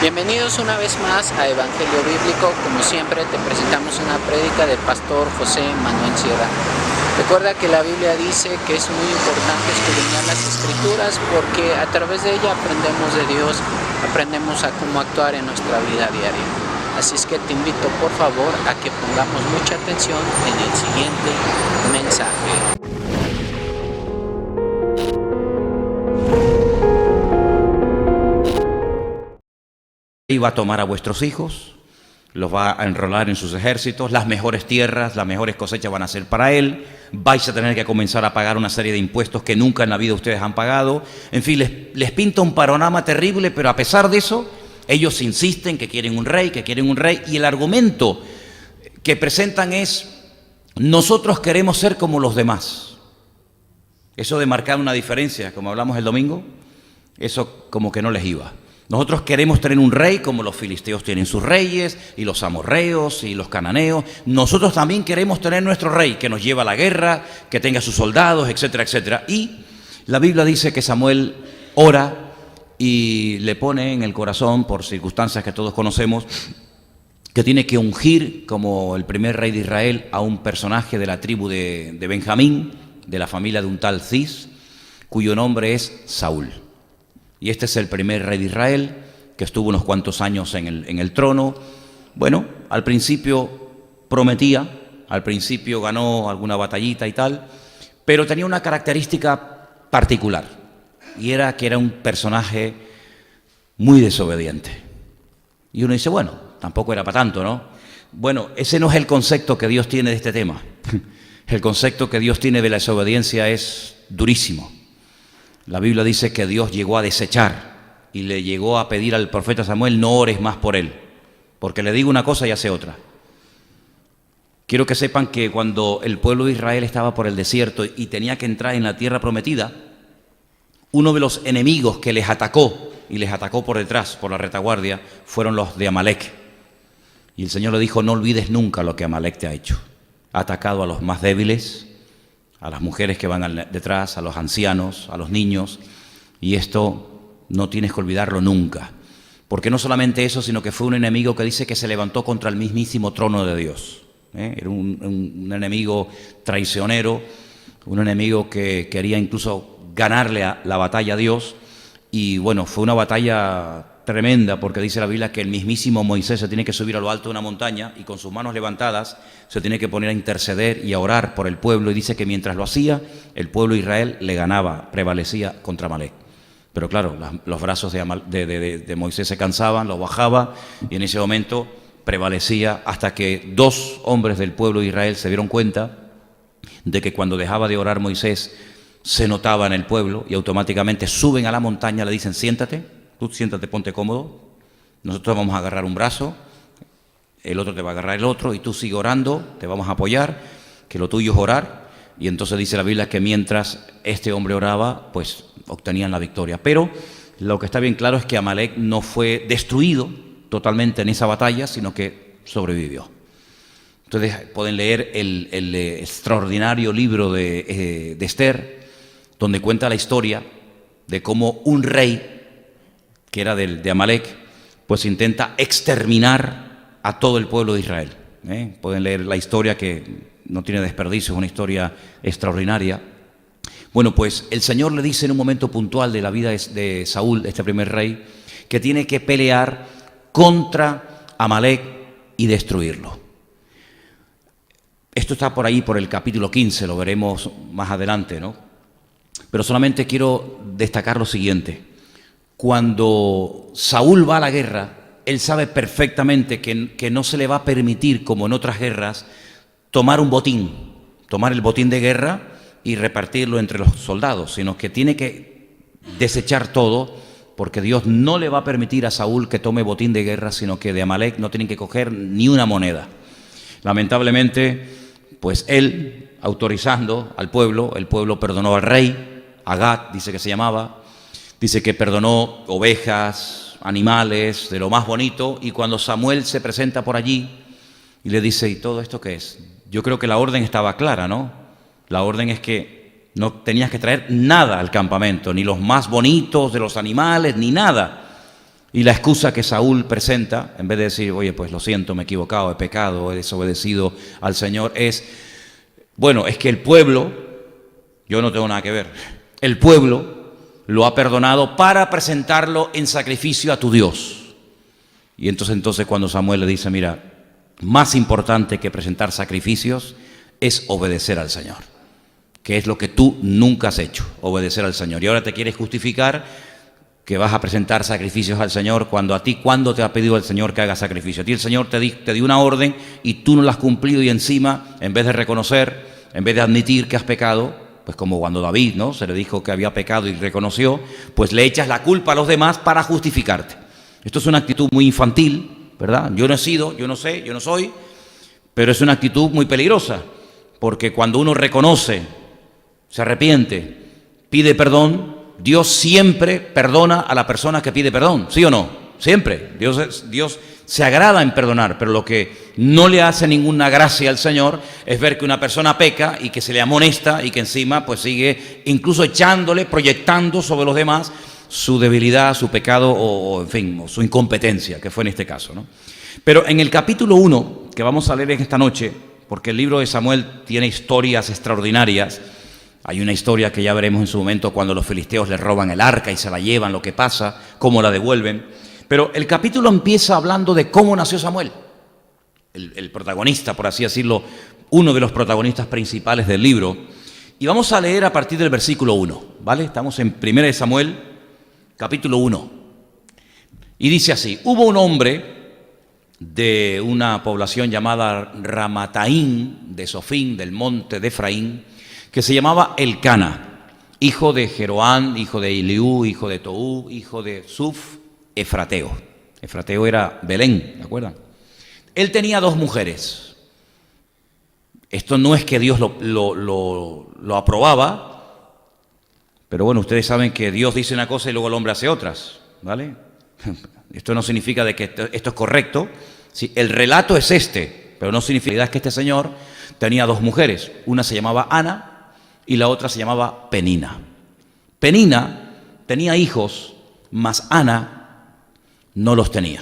Bienvenidos una vez más a Evangelio Bíblico. Como siempre te presentamos una prédica del pastor José Manuel Sierra. Recuerda que la Biblia dice que es muy importante escudriñar las Escrituras porque a través de ella aprendemos de Dios, aprendemos a cómo actuar en nuestra vida diaria. Así es que te invito por favor a que pongamos mucha atención en el siguiente mensaje. Va a tomar a vuestros hijos, los va a enrolar en sus ejércitos, las mejores tierras, las mejores cosechas van a ser para él, vais a tener que comenzar a pagar una serie de impuestos que nunca en la vida ustedes han pagado. En fin, les pinta un panorama terrible, pero a pesar de eso, ellos insisten que quieren un rey, y el argumento que presentan es: nosotros queremos ser como los demás. Eso de marcar una diferencia, como hablamos el domingo, eso como que no les iba. Nosotros queremos tener un rey como los filisteos tienen sus reyes, y los amorreos y los cananeos. Nosotros también queremos tener nuestro rey que nos lleva a la guerra, que tenga sus soldados, etcétera, etcétera. Y la Biblia dice que Samuel ora y le pone en el corazón, por circunstancias que todos conocemos, que tiene que ungir como el primer rey de Israel a un personaje de la tribu de Benjamín, de la familia de un tal Cis, cuyo nombre es Saúl. Y este es el primer rey de Israel, que estuvo unos cuantos años en el trono. Bueno, al principio prometía, al principio ganó alguna batallita y tal, pero tenía una característica particular, y era que era un personaje muy desobediente. Y uno dice, bueno, tampoco era para tanto, ¿no? Bueno, ese no es el concepto que Dios tiene de este tema. El concepto que Dios tiene de la desobediencia es durísimo. La Biblia dice que Dios llegó a desechar y le llegó a pedir al profeta Samuel: no ores más por él, porque le digo una cosa y hace otra. Quiero que sepan que cuando el pueblo de Israel estaba por el desierto y tenía que entrar en la tierra prometida, uno de los enemigos que les atacó, y les atacó por detrás, por la retaguardia, fueron los de Amalek. Y el Señor le dijo: no olvides nunca lo que Amalek te ha hecho. Ha atacado a los más débiles, a las mujeres que van detrás, a los ancianos, a los niños, y esto no tienes que olvidarlo nunca, porque no solamente eso, sino que fue un enemigo que dice que se levantó contra el mismísimo trono de Dios. Era un enemigo traicionero, un enemigo que quería incluso ganarle la batalla a Dios, y bueno, fue una batalla tremenda, porque dice la Biblia que el mismísimo Moisés se tiene que subir a lo alto de una montaña y con sus manos levantadas se tiene que poner a interceder y a orar por el pueblo, y dice que mientras lo hacía, el pueblo de Israel le ganaba, prevalecía contra Amalek. Pero claro, los brazos de Moisés se cansaban, los bajaba, y en ese momento prevalecía, hasta que dos hombres del pueblo de Israel se dieron cuenta de que cuando dejaba de orar Moisés se notaba en el pueblo, y automáticamente suben a la montaña, le dicen: siéntate, tú siéntate, ponte cómodo, nosotros vamos a agarrar un brazo, el otro te va a agarrar el otro, y tú sigue orando, te vamos a apoyar, que lo tuyo es orar. Y entonces dice la Biblia que mientras este hombre oraba, pues obtenían la victoria. Pero lo que está bien claro es que Amalek no fue destruido totalmente en esa batalla, sino que sobrevivió. Entonces pueden leer el extraordinario libro de Esther, donde cuenta la historia de cómo un rey que era de Amalek, pues intenta exterminar a todo el pueblo de Israel. Pueden leer la historia, que no tiene desperdicio, es una historia extraordinaria. Bueno, pues el Señor le dice en un momento puntual de la vida de Saúl, este primer rey, que tiene que pelear contra Amalek y destruirlo. Esto está por ahí, por el capítulo 15, lo veremos más adelante, ¿no? Pero solamente quiero destacar lo siguiente. Cuando Saúl va a la guerra, él sabe perfectamente que no se le va a permitir, como en otras guerras, tomar un botín, tomar el botín de guerra y repartirlo entre los soldados, sino que tiene que desechar todo, porque Dios no le va a permitir a Saúl que tome botín de guerra, sino que de Amalek no tienen que coger ni una moneda. Lamentablemente, pues él, autorizando al pueblo, el pueblo perdonó al rey, Agag dice que se llamaba, dice que perdonó ovejas, animales, de lo más bonito, y cuando Samuel se presenta por allí y le dice: ¿y todo esto qué es? Yo creo que la orden estaba clara, ¿no? La orden es que no tenías que traer nada al campamento, ni los más bonitos de los animales, ni nada. Y la excusa que Saúl presenta, en vez de decir, oye, pues lo siento, me he equivocado, he pecado, he desobedecido al Señor, es, bueno, es que el pueblo, yo no tengo nada que ver, el pueblo lo ha perdonado para presentarlo en sacrificio a tu Dios. Y entonces cuando Samuel le dice, mira, más importante que presentar sacrificios es obedecer al Señor, que es lo que tú nunca has hecho, obedecer al Señor. Y ahora te quieres justificar que vas a presentar sacrificios al Señor cuando a ti, ¿cuándo te ha pedido el Señor que haga sacrificio? A ti el Señor te dio una orden y tú no la has cumplido, y encima, en vez de reconocer, en vez de admitir que has pecado, pues como cuando David, ¿no?, se le dijo que había pecado y reconoció, pues le echas la culpa a los demás para justificarte. Esto es una actitud muy infantil, ¿verdad? Yo no he sido, yo no sé, yo no soy, pero es una actitud muy peligrosa, porque cuando uno reconoce, se arrepiente, pide perdón, Dios siempre perdona a la persona que pide perdón, ¿sí o no? Siempre. Dios se agrada en perdonar, pero lo que no le hace ninguna gracia al Señor es ver que una persona peca y que se le amonesta y que encima pues sigue incluso echándole, proyectando sobre los demás su debilidad, su pecado o en fin, o su incompetencia, que fue en este caso, ¿no? Pero en el capítulo 1, que vamos a leer en esta noche, porque el libro de Samuel tiene historias extraordinarias. Hay una historia que ya veremos en su momento cuando los filisteos le roban el arca y se la llevan, lo que pasa, cómo la devuelven. Pero el capítulo empieza hablando de cómo nació Samuel, el protagonista, por así decirlo, uno de los protagonistas principales del libro. Y vamos a leer a partir del versículo 1, ¿vale? Estamos en 1 Samuel, capítulo 1. Y dice así: hubo un hombre de una población llamada Ramataín, de Sofín, del monte de Efraín, que se llamaba Elcana, hijo de Jeroán, hijo de Eliú, hijo de Toú, hijo de Suf, Efrateo. Efrateo era Belén, ¿de acuerdo? Él tenía 2 mujeres. Esto no es que Dios lo aprobaba, pero bueno, ustedes saben que Dios dice una cosa y luego el hombre hace otras, ¿vale? Esto no significa de que esto es correcto. Sí, el relato es este, pero no significa que este señor tenía 2 mujeres. Una se llamaba Ana y la otra se llamaba Penina. Penina tenía hijos, mas Ana no los tenía.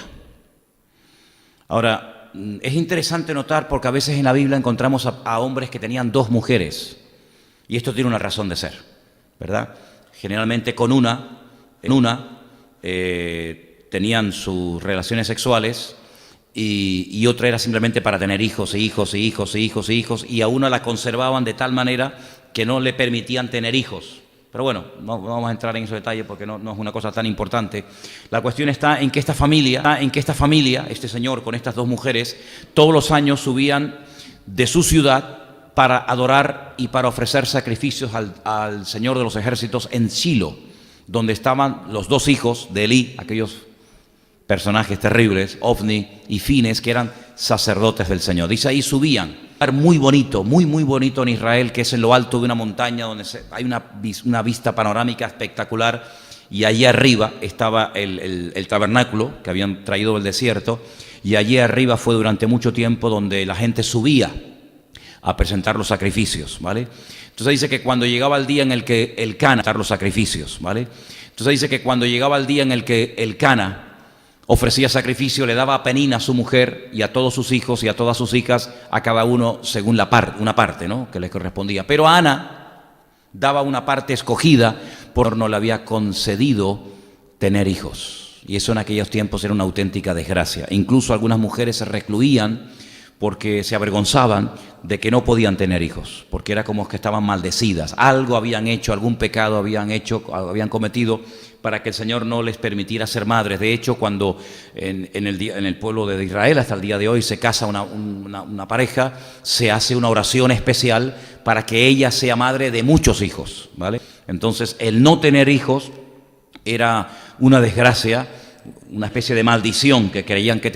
Ahora, es interesante notar porque a veces en la Biblia encontramos a hombres que tenían 2 mujeres. Y esto tiene una razón de ser, ¿verdad? Generalmente con una tenían sus relaciones sexuales y otra era simplemente para tener hijos y a una la conservaban de tal manera que no le permitían tener hijos. Pero bueno, no vamos a entrar en esos detalles porque no es una cosa tan importante. La cuestión está en que esta familia, este señor con estas 2 mujeres, todos los años subían de su ciudad para adorar y para ofrecer sacrificios al Señor de los ejércitos en Silo, donde estaban los 2 hijos de Elí, aquellos personajes terribles, Ofni y Fines, que eran sacerdotes del Señor. Dice ahí subían. Muy bonito, muy bonito en Israel, que es en lo alto de una montaña donde hay una vista panorámica espectacular, y allí arriba estaba el tabernáculo que habían traído del desierto, y allí arriba fue durante mucho tiempo donde la gente subía a presentar los sacrificios, ¿vale? Entonces dice que cuando llegaba el día en el que Elcana los sacrificios, ¿vale? Entonces dice que cuando llegaba el día en el que Elcana ofrecía sacrificio, le daba a Penina, su mujer, y a todos sus hijos y a todas sus hijas, a cada uno según una parte, ¿no?, que le correspondía. Pero a Ana daba una parte escogida, por no le había concedido tener hijos. Y eso en aquellos tiempos era una auténtica desgracia. Incluso algunas mujeres se recluían porque se avergonzaban de que no podían tener hijos, porque era como que estaban maldecidas. Algo habían hecho, algún pecado habían cometido, para que el Señor no les permitiera ser madres. De hecho, cuando en el pueblo de Israel, hasta el día de hoy, se casa una pareja, se hace una oración especial para que ella sea madre de muchos hijos, ¿vale? Entonces, el no tener hijos era una desgracia, una especie de maldición que creían que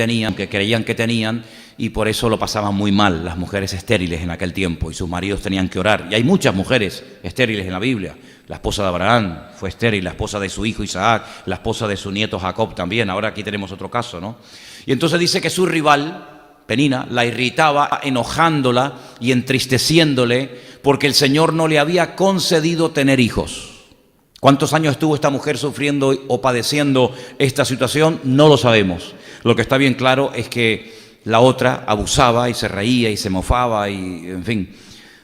tenían, y por eso lo pasaban muy mal las mujeres estériles en aquel tiempo, y sus maridos tenían que orar. Y hay muchas mujeres estériles en la Biblia. La esposa de Abraham fue estéril, la esposa de su hijo Isaac, la esposa de su nieto Jacob también. Ahora aquí tenemos otro caso, ¿no? Y entonces dice que su rival, Penina, la irritaba, enojándola y entristeciéndole, porque el Señor no le había concedido tener hijos. ¿Cuántos años estuvo esta mujer sufriendo o padeciendo esta situación? No lo sabemos. Lo que está bien claro es que la otra abusaba y se reía y se mofaba y, en fin,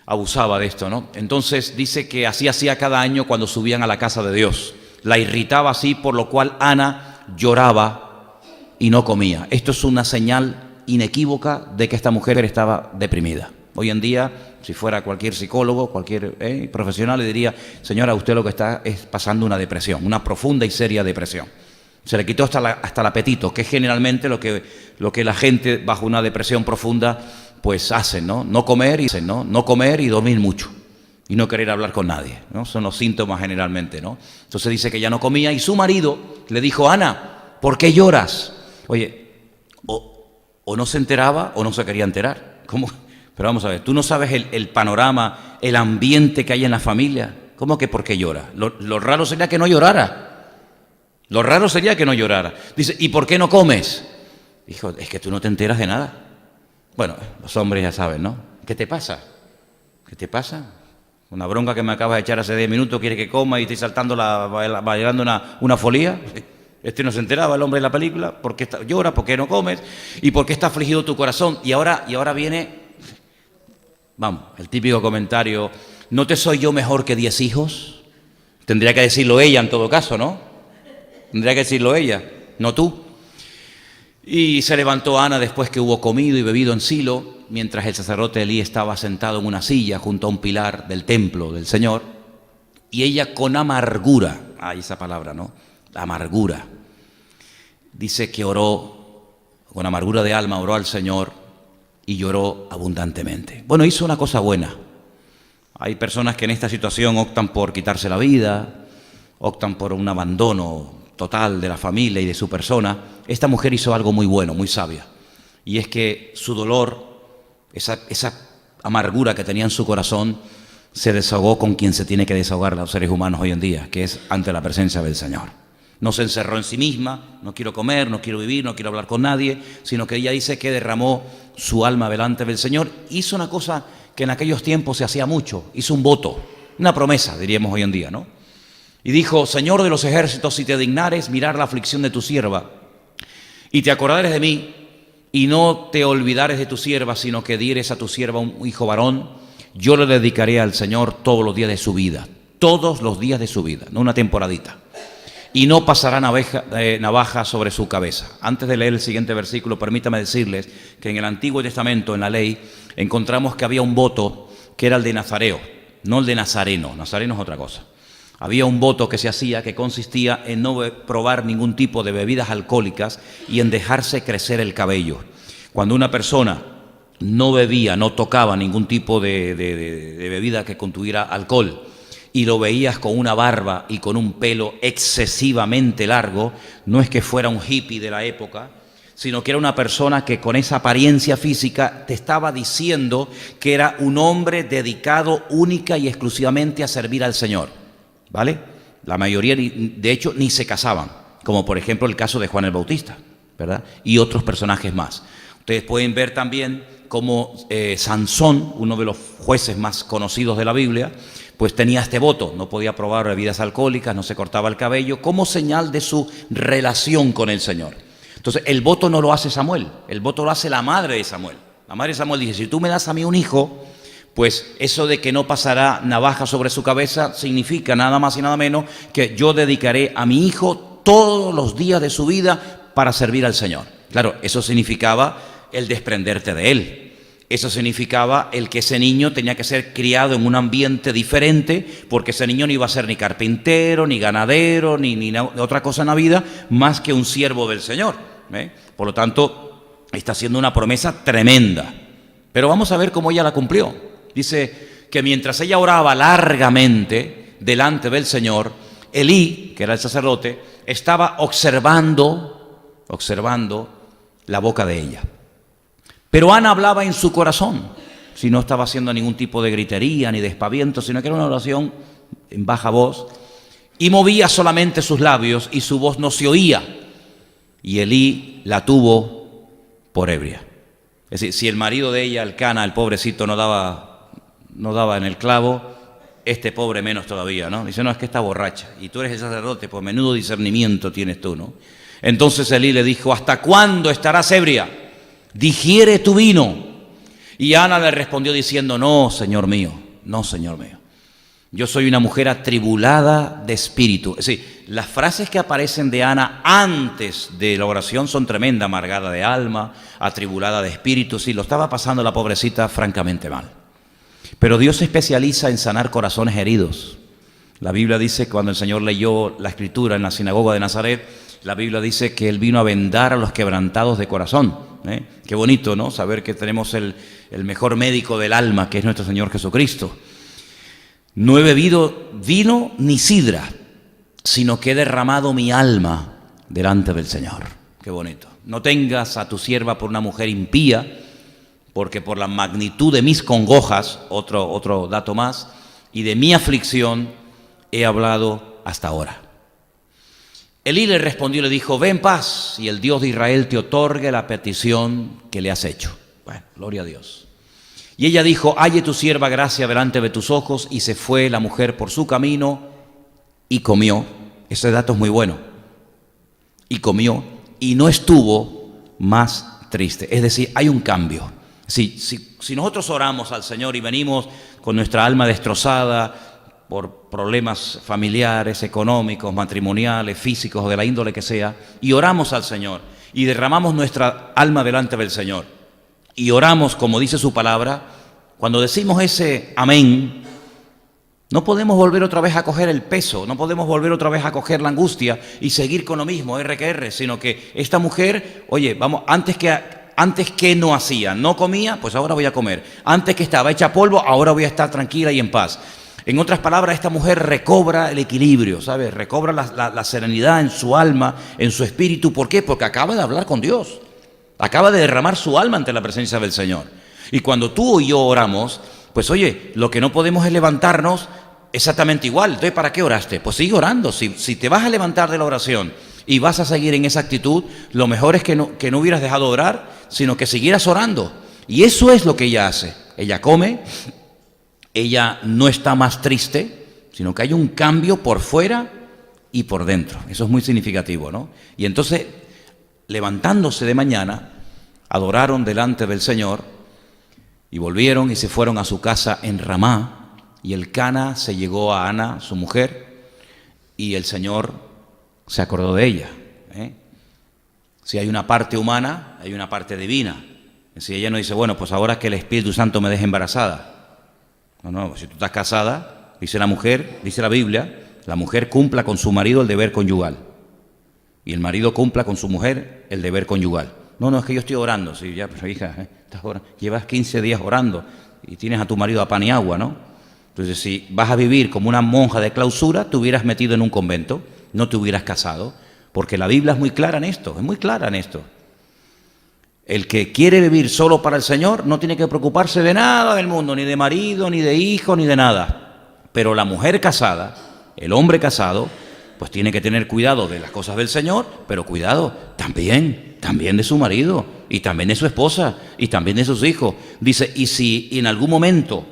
abusaba de esto, ¿no? Entonces dice que así hacía cada año cuando subían a la casa de Dios. La irritaba así, por lo cual Ana lloraba y no comía. Esto es una señal inequívoca de que esta mujer estaba deprimida. Hoy en día, si fuera cualquier psicólogo, cualquier profesional, le diría: señora, usted lo que está es pasando una depresión, una profunda y seria depresión. Se le quitó hasta el apetito, que es generalmente lo que la gente bajo una depresión profunda pues hace, ¿no? No comer y dormir mucho y no querer hablar con nadie, ¿no? Son los síntomas generalmente, ¿no? Entonces dice que ya no comía y su marido le dijo: Ana, ¿por qué lloras? Oye, o no se enteraba o no se quería enterar. ¿Cómo? Pero vamos a ver, tú no sabes el panorama, el ambiente que hay en la familia. ¿Cómo que por qué llora? Lo raro sería que no llorara. Lo raro sería que no llorara. Dice: ¿y por qué no comes? Dijo: es que tú no te enteras de nada. Bueno, los hombres ya saben, ¿no? ¿Qué te pasa? ¿Qué te pasa? Una bronca que me acabas de echar hace 10 minutos, quiere que coma y estoy saltando, bailando una folía. Este no se enteraba, el hombre de la película. ¿Por qué lloras? ¿Por qué no comes? ¿Y por qué está afligido tu corazón? Y ahora viene, vamos, el típico comentario: ¿no te soy yo mejor que 10 hijos? Tendría que decirlo ella en todo caso, ¿no? Tendría que decirlo ella, no tú. Y se levantó Ana después que hubo comido y bebido en Silo, mientras el sacerdote Elí estaba sentado en una silla junto a un pilar del templo del Señor, y ella con amargura, esa palabra, ¿no? Amargura. Dice que oró, con amargura de alma, oró al Señor y lloró abundantemente. Bueno, hizo una cosa buena. Hay personas que en esta situación optan por quitarse la vida, optan por un abandono total de la familia y de su persona. Esta mujer hizo algo muy bueno, muy sabia, y es que su dolor, esa amargura que tenía en su corazón, se desahogó con quien se tiene que desahogar los seres humanos hoy en día, que es ante la presencia del Señor. No se encerró en sí misma: no quiero comer, no quiero vivir, no quiero hablar con nadie, sino que ella dice que derramó su alma delante del Señor. Hizo una cosa que en aquellos tiempos se hacía mucho: hizo un voto, una promesa, diríamos hoy en día, ¿no? Y dijo: Señor de los ejércitos, si te dignares mirar la aflicción de tu sierva, y te acordares de mí, y no te olvidares de tu sierva, sino que dieres a tu sierva un hijo varón, yo le dedicaré al Señor todos los días de su vida, no una temporadita, y no pasará navaja sobre su cabeza. Antes de leer el siguiente versículo, permítame decirles que en el Antiguo Testamento, en la ley, encontramos que había un voto que era el de nazareo, no el de nazareno. Nazareno es otra cosa. Había un voto que se hacía que consistía en no probar ningún tipo de bebidas alcohólicas y en dejarse crecer el cabello. Cuando una persona no bebía, no tocaba ningún tipo de bebida que contuviera alcohol, y lo veías con una barba y con un pelo excesivamente largo, no es que fuera un hippie de la época, sino que era una persona que con esa apariencia física te estaba diciendo que era un hombre dedicado única y exclusivamente a servir al Señor, ¿vale? La mayoría, de hecho, ni se casaban, como por ejemplo el caso de Juan el Bautista, ¿verdad? Y otros personajes más. Ustedes pueden ver también cómo Sansón, uno de los jueces más conocidos de la Biblia, pues tenía este voto: no podía probar bebidas alcohólicas, no se cortaba el cabello, como señal de su relación con el Señor. Entonces, el voto no lo hace Samuel, el voto lo hace la madre de Samuel. La madre de Samuel dice: si tú me das a mí un hijo, pues eso de que no pasará navaja sobre su cabeza significa nada más y nada menos que yo dedicaré a mi hijo todos los días de su vida para servir al Señor. Claro, eso significaba el desprenderte de él. Eso significaba el que ese niño tenía que ser criado en un ambiente diferente, porque ese niño no iba a ser ni carpintero, ni ganadero, ni otra cosa en la vida, más que un siervo del Señor, ¿eh? Por lo tanto, está haciendo una promesa tremenda. Pero vamos a ver cómo ella la cumplió. Dice que mientras ella oraba largamente delante del Señor, Elí, que era el sacerdote, estaba observando la boca de ella. Pero Ana hablaba en su corazón, si no estaba haciendo ningún tipo de gritería ni de espaviento, sino que era una oración en baja voz, y movía solamente sus labios y su voz no se oía. Y Elí la tuvo por ebria. Es decir, si el marido de ella, Elcana, el pobrecito, no daba en el clavo, este pobre menos todavía, ¿no? Dice, no, es que está borracha. Y tú eres el sacerdote, pues menudo discernimiento tienes tú, ¿no? Entonces Elí le dijo, ¿hasta cuándo estarás ebria? Digiere tu vino. Y Ana le respondió diciendo, no, Señor mío, no, Señor mío. Yo soy una mujer atribulada de espíritu. Es decir, las frases que aparecen de Ana antes de la oración son tremendas, amargada de alma, atribulada de espíritu. Sí, lo estaba pasando la pobrecita francamente mal. Pero Dios se especializa en sanar corazones heridos. La Biblia dice que cuando el Señor leyó la Escritura en la sinagoga de Nazaret, la Biblia dice que Él vino a vendar a los quebrantados de corazón. Qué bonito, ¿no? Saber que tenemos el mejor médico del alma, que es nuestro Señor Jesucristo. No he bebido vino ni sidra, sino que he derramado mi alma delante del Señor. Qué bonito. No tengas a tu sierva por una mujer impía, porque por la magnitud de mis congojas, otro dato más, y de mi aflicción he hablado hasta ahora. Elí le respondió y le dijo, ve en paz, y el Dios de Israel te otorgue la petición que le has hecho. Bueno, gloria a Dios. Y ella dijo, halle tu sierva gracia delante de tus ojos, y se fue la mujer por su camino y comió. Ese dato es muy bueno. Y comió, y no estuvo más triste. Es decir, hay un cambio. Si nosotros oramos al Señor y venimos con nuestra alma destrozada por problemas familiares, económicos, matrimoniales, físicos o de la índole que sea, y oramos al Señor y derramamos nuestra alma delante del Señor y oramos como dice su palabra, cuando decimos ese amén, no podemos volver otra vez a coger el peso, no podemos volver otra vez a coger la angustia y seguir con lo mismo, R que R, sino que esta mujer, oye, vamos, antes que no hacía, no comía, pues ahora voy a comer. Antes que estaba hecha polvo, ahora voy a estar tranquila y en paz. En otras palabras, esta mujer recobra el equilibrio, ¿sabes? Recobra la serenidad en su alma, en su espíritu. ¿Por qué? Porque acaba de hablar con Dios. Acaba de derramar su alma ante la presencia del Señor. Y cuando tú y yo oramos, pues oye, lo que no podemos es levantarnos exactamente igual. Entonces, ¿para qué oraste? Pues sigue orando. Si te vas a levantar de la oración y vas a seguir en esa actitud, lo mejor es que no hubieras dejado de orar, sino que siguieras orando. Y eso es lo que ella hace. Ella come, ella no está más triste, sino que hay un cambio por fuera y por dentro. Eso es muy significativo, ¿no? Y entonces, levantándose de mañana, adoraron delante del Señor y volvieron y se fueron a su casa en Ramá. Y el Cana se llegó a Ana, su mujer, y el Señor se acordó de ella. Si hay una parte humana, hay una parte divina. Si ella no dice, bueno, pues ahora que el Espíritu Santo me deje embarazada. No, si tú estás casada, dice la mujer, dice la Biblia, la mujer cumpla con su marido el deber conyugal. Y el marido cumpla con su mujer el deber conyugal. No, es que yo estoy orando. Sí, ya, pero hija, llevas 15 días orando y tienes a tu marido a pan y agua, ¿no? Entonces, si vas a vivir como una monja de clausura, te hubieras metido en un convento, no te hubieras casado, porque la Biblia es muy clara en esto, es muy clara en esto. El que quiere vivir solo para el Señor no tiene que preocuparse de nada del mundo, ni de marido, ni de hijo, ni de nada. Pero la mujer casada, el hombre casado, pues tiene que tener cuidado de las cosas del Señor, pero cuidado también de su marido, y también de su esposa, y también de sus hijos. Dice, y si en algún momento,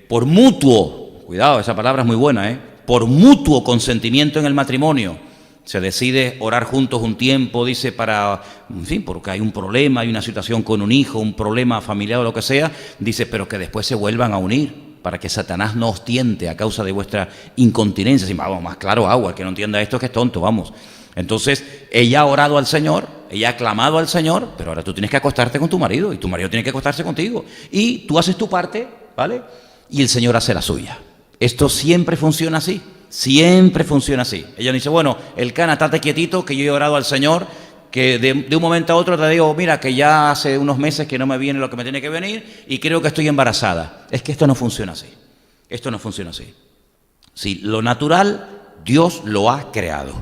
por mutuo, cuidado, esa palabra es muy buena, por mutuo consentimiento en el matrimonio, se decide orar juntos un tiempo, dice, porque hay un problema, hay una situación con un hijo, un problema familiar o lo que sea, dice, pero que después se vuelvan a unir, para que Satanás no os tiente a causa de vuestra incontinencia. Si, vamos, más claro agua, el que no entienda esto es que es tonto, vamos. Entonces, ella ha orado al Señor, ella ha clamado al Señor, pero ahora tú tienes que acostarte con tu marido, y tu marido tiene que acostarse contigo, y tú haces tu parte, ¿vale? Y el Señor hace la suya. Esto siempre funciona así. Siempre funciona así. Ella dice, bueno, el Cana, estate quietito, que yo he orado al Señor, que de un momento a otro te digo, mira, que ya hace unos meses que no me viene lo que me tiene que venir y creo que estoy embarazada. Es que esto no funciona así. Esto no funciona así. Si lo natural, Dios lo ha creado.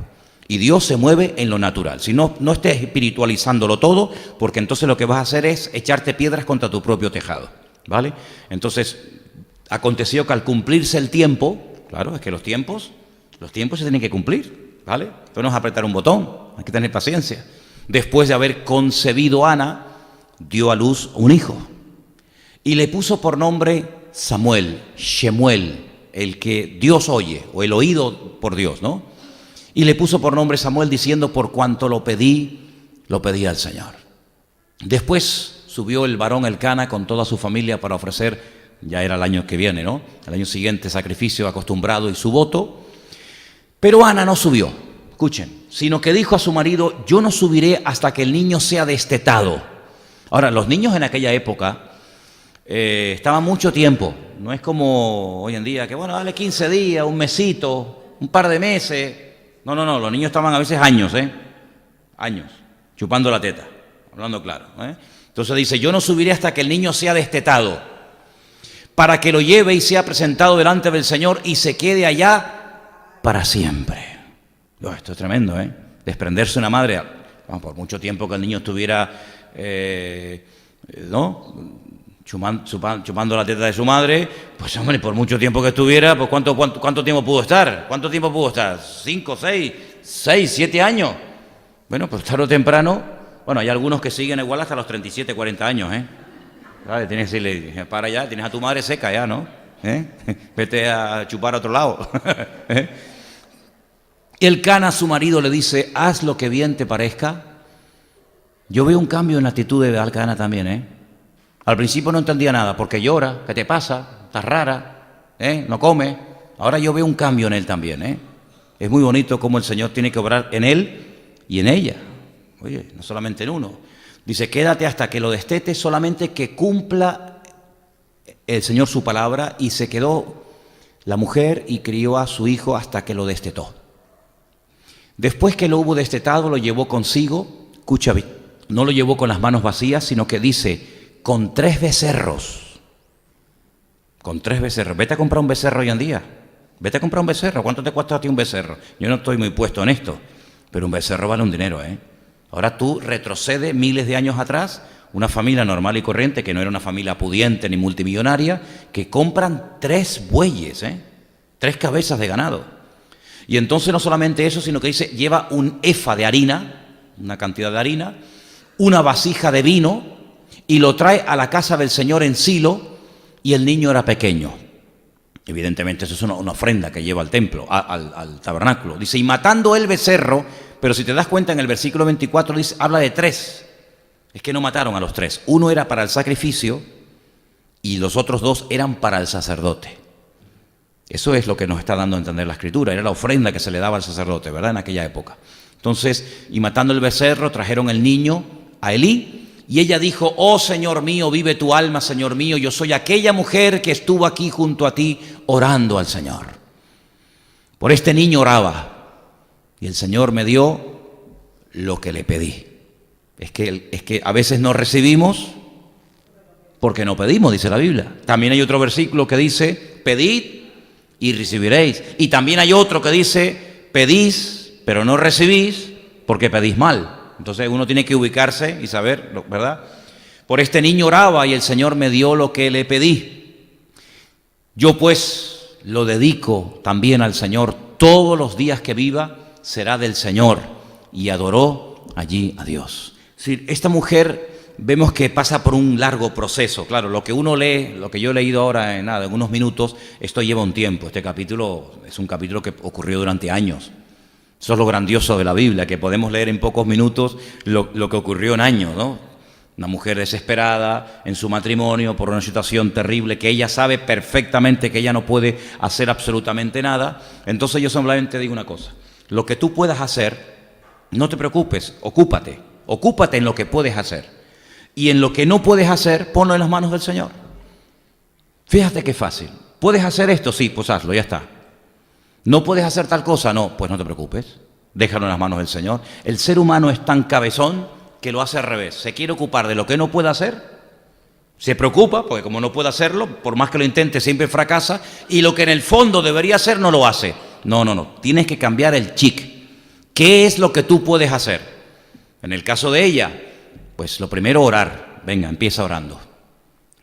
Y Dios se mueve en lo natural. Si no estés espiritualizándolo todo, porque entonces lo que vas a hacer es echarte piedras contra tu propio tejado. ¿Vale? Entonces, aconteció que al cumplirse el tiempo, claro, es que los tiempos se tienen que cumplir, ¿vale? Esto no es apretar un botón, hay que tener paciencia. Después de haber concebido Ana, dio a luz un hijo y le puso por nombre Samuel, Shemuel, el que Dios oye, o el oído por Dios, ¿no? Y le puso por nombre Samuel, diciendo: por cuanto lo pedí al Señor. Después subió el varón Elcana con toda su familia para ofrecer, ya era el año que viene, ¿no?, el año siguiente, sacrificio acostumbrado y su voto. Pero Ana no subió, escuchen, sino que dijo a su marido: yo no subiré hasta que el niño sea destetado. Ahora, los niños en aquella época estaban mucho tiempo, no es como hoy en día, que bueno, dale 15 días, un mesito, un par de meses. No, los niños estaban a veces años, años, chupando la teta, hablando claro, Entonces dice: yo no subiré hasta que el niño sea destetado, para que lo lleve y sea presentado delante del Señor y se quede allá para siempre. Esto es tremendo, desprenderse una madre, por mucho tiempo que el niño estuviera, chupando la teta de su madre, pues hombre, por mucho tiempo que estuviera, pues ¿cuánto tiempo pudo estar? ¿Cuánto tiempo pudo estar? ¿5, 6, 7 años? Bueno, pues tarde o temprano, bueno, hay algunos que siguen igual hasta los 37, 40 años, ¿Vale? Tienes que decirle: para allá, tienes a tu madre seca ya, ¿no? Vete a chupar a otro lado. Elcana, su marido, le dice: haz lo que bien te parezca. Yo veo un cambio en la actitud de Elcana también, Al principio no entendía nada, porque llora, ¿qué te pasa? Estás rara, no come. Ahora yo veo un cambio en él también, Es muy bonito cómo el Señor tiene que obrar en él y en ella. Oye, no solamente en uno. Dice: quédate hasta que lo destete, solamente que cumpla el Señor su palabra. Y se quedó la mujer y crió a su hijo hasta que lo destetó. Después que lo hubo destetado, lo llevó consigo. Escucha, no lo llevó con las manos vacías, sino que dice: con 3 becerros. Con 3 becerros. Vete a comprar un becerro hoy en día. Vete a comprar un becerro. ¿Cuánto te cuesta a ti un becerro? Yo no estoy muy puesto en esto, pero un becerro vale un dinero, Ahora tú retrocedes miles de años atrás, una familia normal y corriente, que no era una familia pudiente ni multimillonaria, que compran 3 bueyes, 3 cabezas de ganado. Y entonces no solamente eso, sino que dice: lleva un efa de harina, una cantidad de harina, una vasija de vino, y lo trae a la casa del Señor en Silo, y el niño era pequeño. Evidentemente eso es una ofrenda que lleva al templo, al tabernáculo. Dice: y matando el becerro. Pero si te das cuenta, en el versículo 24 dice, habla de 3. Es que no mataron a los 3. Uno era para el sacrificio y los otros 2 eran para el sacerdote. Eso es lo que nos está dando a entender la Escritura. Era la ofrenda que se le daba al sacerdote, ¿verdad?, en aquella época. Entonces, y matando el becerro, trajeron el niño a Elí. Y ella dijo: oh Señor mío, vive tu alma, Señor mío, yo soy aquella mujer que estuvo aquí junto a ti orando al Señor. Por este niño oraba, y el Señor me dio lo que le pedí. Es que a veces no recibimos porque no pedimos, dice la Biblia. También hay otro versículo que dice: pedid y recibiréis. Y también hay otro que dice: pedís, pero no recibís porque pedís mal. Entonces uno tiene que ubicarse y saber, ¿verdad? Por este niño oraba y el Señor me dio lo que le pedí. Yo pues lo dedico también al Señor. Todos los días que viva será del Señor. Y adoró allí a Dios. Es decir, esta mujer vemos que pasa por un largo proceso. Claro, lo que uno lee, lo que yo he leído ahora en unos minutos, esto lleva un tiempo. Este capítulo es un capítulo que ocurrió durante años. Eso es lo grandioso de la Biblia, que podemos leer en pocos minutos lo que ocurrió en años, ¿no? Una mujer desesperada en su matrimonio por una situación terrible, que ella sabe perfectamente que ella no puede hacer absolutamente nada. Entonces yo solamente digo una cosa: lo que tú puedas hacer, no te preocupes, ocúpate en lo que puedes hacer. Y en lo que no puedes hacer, ponlo en las manos del Señor. Fíjate qué fácil. ¿Puedes hacer esto? Sí, pues hazlo, ya está. ¿No puedes hacer tal cosa? No, pues no te preocupes, déjalo en las manos del Señor. El ser humano es tan cabezón que lo hace al revés. Se quiere ocupar de lo que no puede hacer, se preocupa, porque como no puede hacerlo, por más que lo intente, siempre fracasa, y lo que en el fondo debería hacer no lo hace. No, tienes que cambiar el chip. ¿Qué es lo que tú puedes hacer? En el caso de ella, pues lo primero, orar. Venga, empieza orando.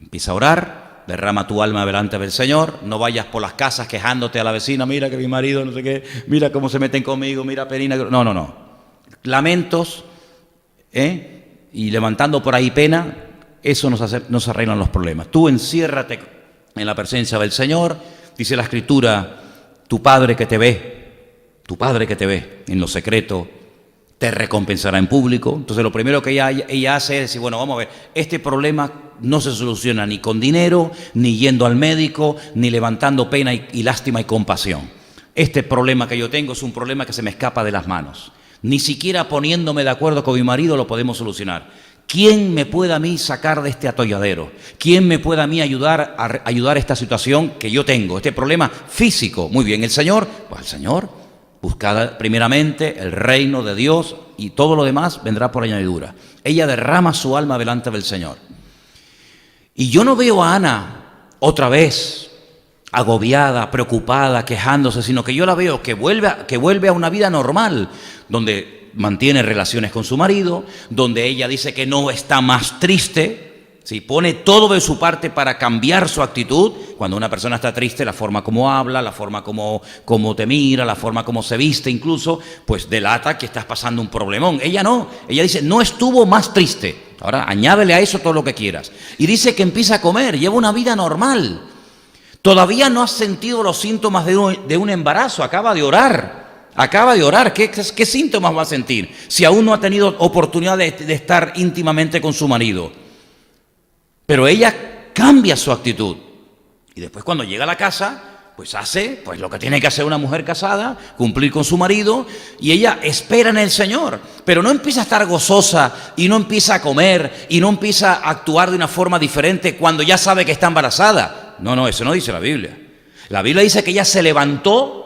Empieza a orar. Derrama tu alma delante del Señor. No vayas por las casas quejándote a la vecina: mira que mi marido no sé qué, mira cómo se meten conmigo, mira Perina. No. Lamentos, y levantando por ahí pena, eso nos arreglan los problemas. Tú enciérrate en la presencia del Señor, Dice la Escritura, tu Padre que te ve en lo secreto, te recompensará en público. Entonces lo primero que ella hace es decir, bueno, vamos a ver, este problema no se soluciona ni con dinero, ni yendo al médico, ni levantando pena y lástima y compasión. Este problema que yo tengo es un problema que se me escapa de las manos. Ni siquiera poniéndome de acuerdo con mi marido lo podemos solucionar. ¿Quién me puede a mí sacar de este atolladero? ¿Quién me puede a mí ayudar a esta situación que yo tengo? Este problema físico. Muy bien, ¿el Señor? Pues el Señor. Buscad primeramente el reino de Dios y todo lo demás vendrá por añadidura. Ella derrama su alma delante del Señor. Y yo no veo a Ana otra vez agobiada, preocupada, quejándose, sino que yo la veo que vuelve a una vida normal, donde mantiene relaciones con su marido, donde ella dice que no está más triste, ¿sí? Pone todo de su parte para cambiar su actitud. Cuando una persona está triste, la forma como habla, la forma como te mira, la forma como se viste incluso, pues delata que estás pasando un problemón. Ella no, ella dice, no estuvo más triste. Ahora añádele a eso todo lo que quieras. Y dice que empieza a comer, lleva una vida normal. Todavía no has sentido los síntomas de un embarazo, acaba de orar. ¿Qué síntomas va a sentir si aún no ha tenido oportunidad de estar íntimamente con su marido? Pero ella cambia su actitud. Y después cuando llega a la casa, pues hace lo que tiene que hacer una mujer casada, cumplir con su marido, y ella espera en el Señor. Pero no empieza a estar gozosa, y no empieza a comer, y no empieza a actuar de una forma diferente cuando ya sabe que está embarazada. No, eso no dice la Biblia. La Biblia dice que ella se levantó,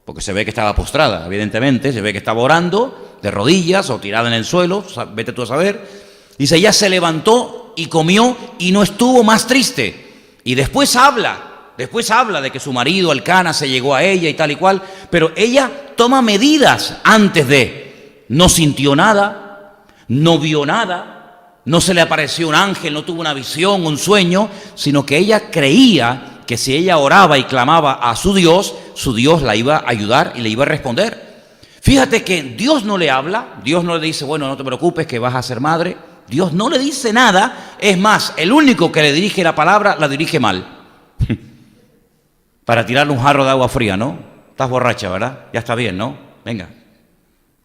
porque se ve que estaba postrada, evidentemente, se ve que estaba orando, de rodillas o tirada en el suelo, vete tú a saber. Dice, ella se levantó y comió y no estuvo más triste. Y después habla de que su marido, Elcana, se llegó a ella y tal y cual, pero ella toma medidas antes de. No sintió nada, no vio nada, no se le apareció un ángel, no tuvo una visión, un sueño, sino que ella creía que si ella oraba y clamaba a su Dios la iba a ayudar y le iba a responder. Fíjate que Dios no le habla, Dios no le dice, bueno, no te preocupes que vas a ser madre. Dios no le dice nada, es más, el único que le dirige la palabra, la dirige mal. Para tirarle un jarro de agua fría, ¿no? Estás borracha, ¿verdad? Ya está bien, ¿no? Venga,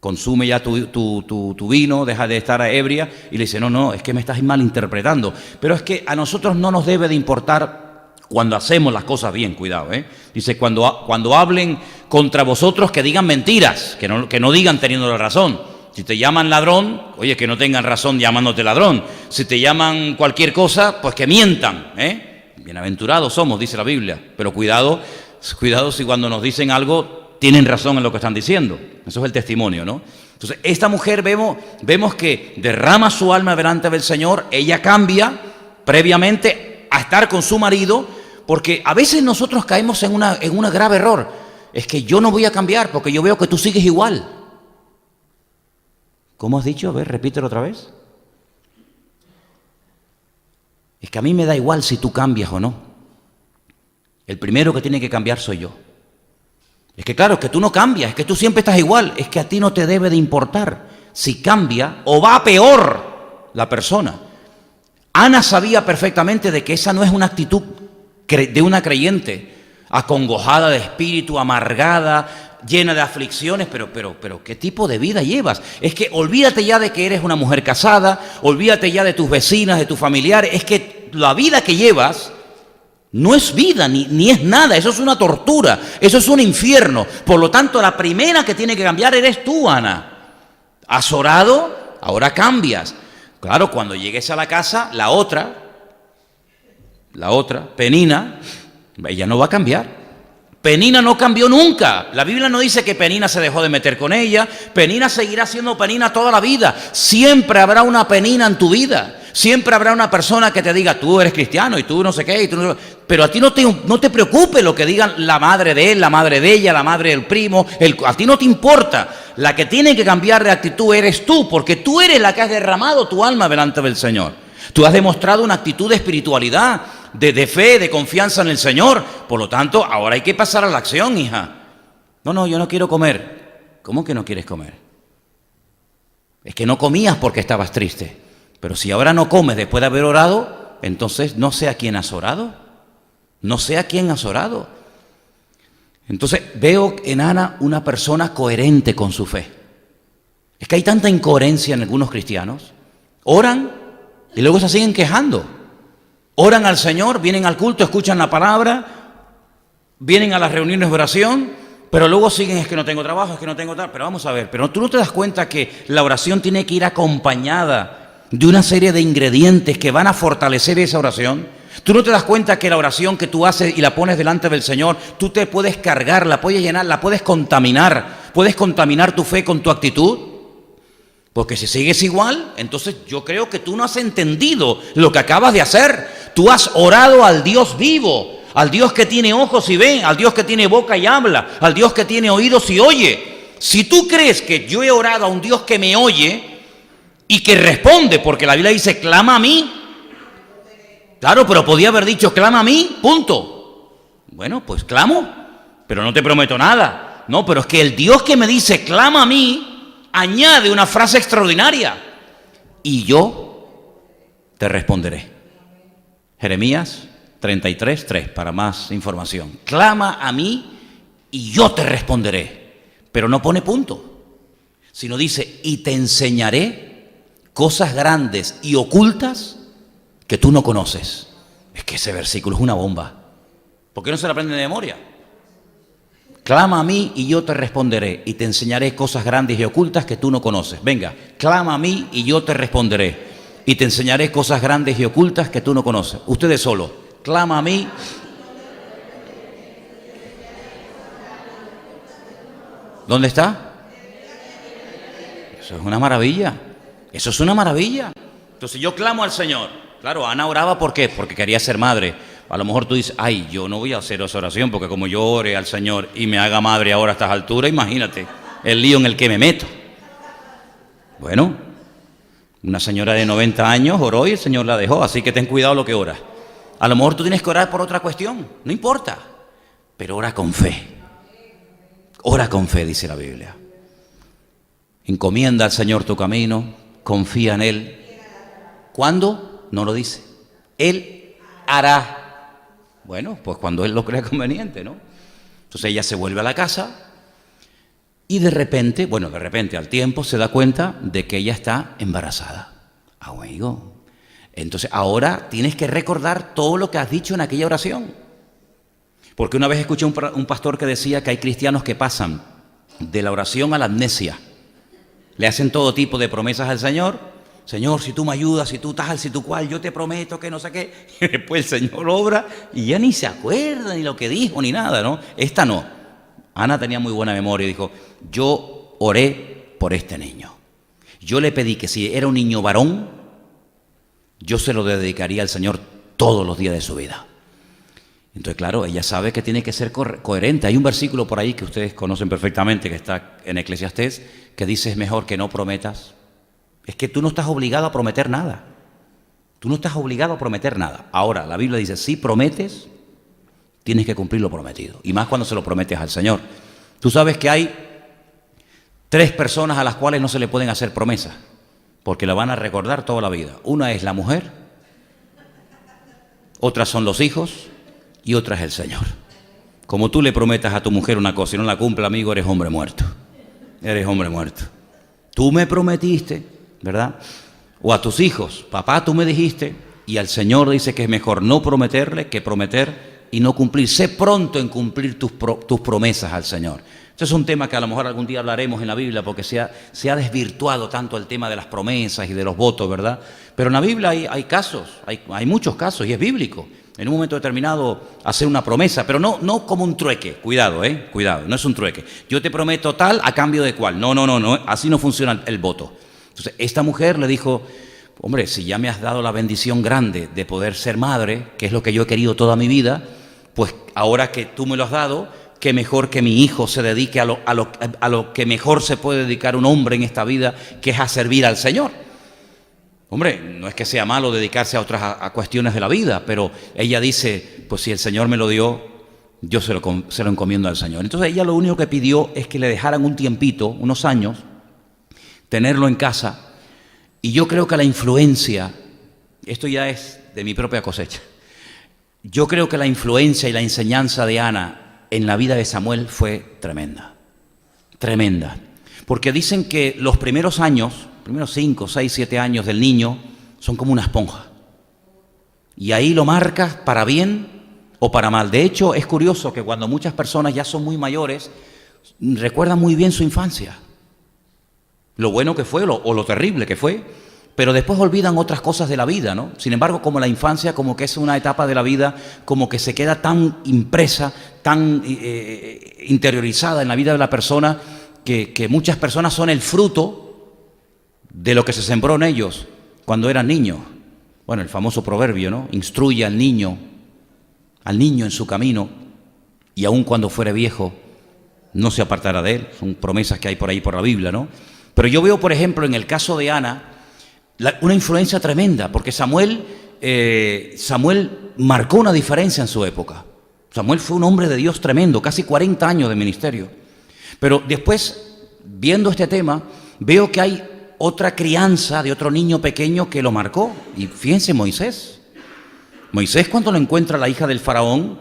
consume ya tu vino, deja de estar ebria. Y le dice, no, es que me estás malinterpretando. Pero es que a nosotros no nos debe de importar cuando hacemos las cosas bien, cuidado, ¿eh? Dice, cuando hablen contra vosotros, que digan mentiras, que no digan teniendo la razón. Si te llaman ladrón, oye, que no tengan razón llamándote ladrón. Si te llaman cualquier cosa, pues que mientan, ¿eh? Bienaventurados somos, dice la Biblia. Pero cuidado si cuando nos dicen algo, tienen razón en lo que están diciendo. Eso es el testimonio, ¿no? Entonces, esta mujer vemos que derrama su alma delante del Señor. Ella cambia previamente a estar con su marido, porque a veces nosotros caemos en un grave error. Es que yo no voy a cambiar porque yo veo que tú sigues igual. ¿Cómo has dicho? A ver, repítelo otra vez. Es que a mí me da igual si tú cambias o no. El primero que tiene que cambiar soy yo. Es que claro, es que tú no cambias, es que tú siempre estás igual. Es que a ti no te debe de importar si cambia o va a peor la persona. Ana sabía perfectamente de que esa no es una actitud de una creyente, acongojada de espíritu, amargada, llena de aflicciones, pero ¿qué tipo de vida llevas? Es que olvídate ya de que eres una mujer casada, olvídate ya de tus vecinas, de tus familiares, es que la vida que llevas no es vida, ni es nada, eso es una tortura, eso es un infierno. Por lo tanto, la primera que tiene que cambiar eres tú, Ana. ¿Has orado? Ahora cambias. Claro, cuando llegues a la casa, la otra, Penina, ella no va a cambiar. Penina no cambió nunca. La Biblia no dice que Penina se dejó de meter con ella. Penina seguirá siendo Penina toda la vida. Siempre habrá una Penina en tu vida. Siempre habrá una persona que te diga, tú eres cristiano y tú no sé qué. Pero a ti no te preocupe lo que digan la madre de él, la madre de ella, la madre del primo. A ti no te importa. La que tiene que cambiar de actitud eres tú, porque tú eres la que has derramado tu alma delante del Señor. Tú has demostrado una actitud de espiritualidad, de fe, de confianza en el Señor. Por lo tanto, ahora hay que pasar a la acción, hija. No, yo no quiero comer. ¿Cómo que no quieres comer? Es que no comías porque estabas triste. Pero si ahora no comes después de haber orado, entonces no sé a quién has orado. No sé a quién has orado. Entonces veo en Ana una persona coherente con su fe. Es que hay tanta incoherencia en algunos cristianos. Oran y luego se siguen quejando. Oran al Señor, vienen al culto, escuchan la palabra, vienen a las reuniones de oración, pero luego siguen, es que no tengo trabajo, es que no tengo tal. Pero vamos a ver, pero tú no te das cuenta que la oración tiene que ir acompañada de una serie de ingredientes que van a fortalecer esa oración. Tú no te das cuenta que la oración que tú haces y la pones delante del Señor, tú te puedes cargar, la puedes llenar, la puedes contaminar tu fe con tu actitud. Porque si sigues igual, entonces yo creo que tú no has entendido lo que acabas de hacer. Tú has orado al Dios vivo, al Dios que tiene ojos y ve, al Dios que tiene boca y habla, al Dios que tiene oídos y oye. Si tú crees que yo he orado a un Dios que me oye y que responde, porque la Biblia dice, clama a mí. Claro, pero podía haber dicho, clama a mí, punto. Bueno, pues clamo, pero no te prometo nada. No, pero es que el Dios que me dice, clama a mí, añade una frase extraordinaria. Y yo te responderé. Jeremías 33:3, para más información. Clama a mí y yo te responderé. Pero no pone punto, sino dice, y te enseñaré cosas grandes y ocultas que tú no conoces. Es que ese versículo es una bomba. ¿Por qué no se lo aprenden de memoria? Clama a mí y yo te responderé y te enseñaré cosas grandes y ocultas que tú no conoces. Venga, clama a mí y yo te responderé y te enseñaré cosas grandes y ocultas que tú no conoces. Ustedes solo, clama a mí. ¿Dónde está? Eso es una maravilla. Eso es una maravilla. Entonces yo clamo al Señor. Claro, Ana oraba, ¿por qué? Porque quería ser madre. A lo mejor tú dices, ay, yo no voy a hacer esa oración porque como yo ore al Señor y me haga madre ahora a estas alturas, imagínate el lío en el que me meto. Bueno, una señora de 90 años oró y el Señor la dejó, así que ten cuidado lo que oras. A lo mejor tú tienes que orar por otra cuestión, no importa, pero ora con fe. Ora con fe, dice la Biblia. Encomienda al Señor tu camino, confía en Él. ¿Cuándo? No lo dice. Él hará. Bueno, pues cuando Él lo crea conveniente, ¿no? Entonces ella se vuelve a la casa y de repente, al tiempo se da cuenta de que ella está embarazada. Amigo. Entonces ahora tienes que recordar todo lo que has dicho en aquella oración. Porque una vez escuché un pastor que decía que hay cristianos que pasan de la oración a la amnesia. Le hacen todo tipo de promesas al Señor. Señor, si tú me ayudas, si tú tal, si tú cual, yo te prometo que no sé qué. Y después el Señor obra y ya ni se acuerda ni lo que dijo ni nada, ¿no? Esta no. Ana tenía muy buena memoria y dijo, yo oré por este niño. Yo le pedí que si era un niño varón, yo se lo dedicaría al Señor todos los días de su vida. Entonces, claro, ella sabe que tiene que ser coherente. Hay un versículo por ahí que ustedes conocen perfectamente, que está en Eclesiastés, que dice, es mejor que no prometas. Es que tú no estás obligado a prometer nada. Tú no estás obligado a prometer nada. Ahora, la Biblia dice, si prometes, tienes que cumplir lo prometido. Y más cuando se lo prometes al Señor. Tú sabes que hay 3 personas a las cuales no se le pueden hacer promesas, porque la van a recordar toda la vida. Una es la mujer, otras son los hijos y otra es el Señor. Como tú le prometas a tu mujer una cosa y no la cumple, amigo, eres hombre muerto. Eres hombre muerto. Tú me prometiste, ¿verdad? O a tus hijos, papá, tú me dijiste, y al Señor dice que es mejor no prometerle que prometer y no cumplir. Sé pronto en cumplir tus promesas al Señor. Este es un tema que a lo mejor algún día hablaremos en la Biblia porque se ha desvirtuado tanto el tema de las promesas y de los votos, ¿verdad? Pero en la Biblia hay casos, hay muchos casos y es bíblico. En un momento determinado hacer una promesa, pero no como un trueque. Cuidado, cuidado, no es un trueque. Yo te prometo tal a cambio de cual. No, así no funciona el voto. Entonces, esta mujer le dijo, hombre, si ya me has dado la bendición grande de poder ser madre, que es lo que yo he querido toda mi vida, pues ahora que tú me lo has dado, qué mejor que mi hijo se dedique a lo que mejor se puede dedicar un hombre en esta vida, que es a servir al Señor. Hombre, no es que sea malo dedicarse a cuestiones de la vida, pero ella dice, pues si el Señor me lo dio, yo se lo encomiendo al Señor. Entonces ella lo único que pidió es que le dejaran un tiempito, unos años, tenerlo en casa. Y yo creo que la influencia, esto ya es de mi propia cosecha, yo creo que la influencia y la enseñanza de Ana en la vida de Samuel fue tremenda, tremenda. Porque dicen que los primeros años, primeros 5, 6, 7 años del niño, son como una esponja. Y ahí lo marcas para bien o para mal. De hecho, es curioso que cuando muchas personas ya son muy mayores, recuerdan muy bien su infancia. Lo bueno que fue o lo terrible que fue, pero después olvidan otras cosas de la vida, ¿no? Sin embargo, como la infancia, como que es una etapa de la vida, como que se queda tan impresa, tan interiorizada en la vida de la persona, que muchas personas son el fruto de lo que se sembró en ellos cuando eran niños. Bueno, el famoso proverbio, ¿no? Instruye al niño en su camino, y aun cuando fuere viejo, no se apartará de él. Son promesas que hay por ahí por la Biblia, ¿no? Pero yo veo, por ejemplo, en el caso de Ana, una influencia tremenda, porque Samuel marcó una diferencia en su época. Samuel fue un hombre de Dios tremendo, casi 40 años de ministerio. Pero después, viendo este tema, veo que hay otra crianza de otro niño pequeño que lo marcó. Y fíjense, Moisés. Moisés, cuando lo encuentra la hija del faraón,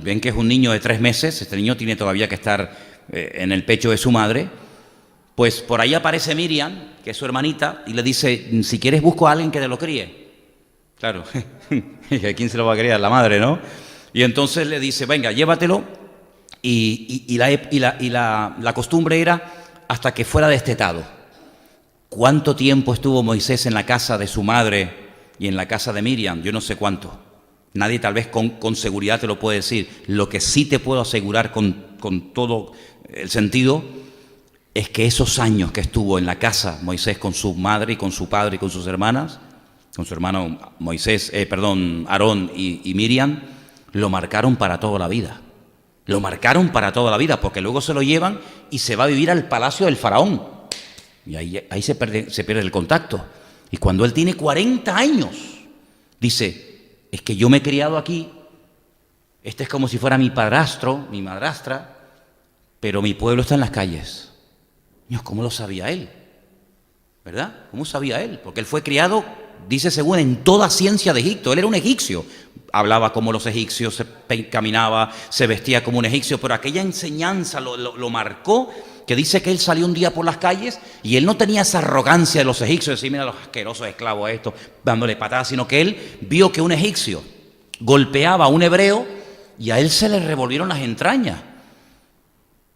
ven que es un niño de 3 meses, este niño tiene todavía que estar en el pecho de su madre, pues por ahí aparece Miriam, que es su hermanita, y le dice, si quieres busco a alguien que te lo críe. Claro, ¿a quién se lo va a criar? La madre, ¿no? Y entonces le dice, venga, llévatelo, y la costumbre era hasta que fuera destetado. ¿Cuánto tiempo estuvo Moisés en la casa de su madre y en la casa de Miriam? Yo no sé cuánto. Nadie tal vez con seguridad te lo puede decir. Lo que sí te puedo asegurar con todo el sentido es que esos años que estuvo en la casa Moisés con su madre y con su padre y con sus hermanas, con su hermano Aarón y Miriam, lo marcaron para toda la vida. Lo marcaron para toda la vida, porque luego se lo llevan y se va a vivir al palacio del faraón. Y ahí se pierde el contacto. Y cuando él tiene 40 años, dice, es que yo me he criado aquí, este es como si fuera mi padrastro, mi madrastra, pero mi pueblo está en las calles. Dios, ¿cómo lo sabía él? ¿Verdad? ¿Cómo sabía él? Porque él fue criado, dice según, en toda ciencia de Egipto. Él era un egipcio. Hablaba como los egipcios, caminaba, se vestía como un egipcio, pero aquella enseñanza lo marcó, que dice que él salió un día por las calles y él no tenía esa arrogancia de los egipcios, de decir, mira los asquerosos esclavos estos, dándole patadas, sino que él vio que un egipcio golpeaba a un hebreo y a él se le revolvieron las entrañas.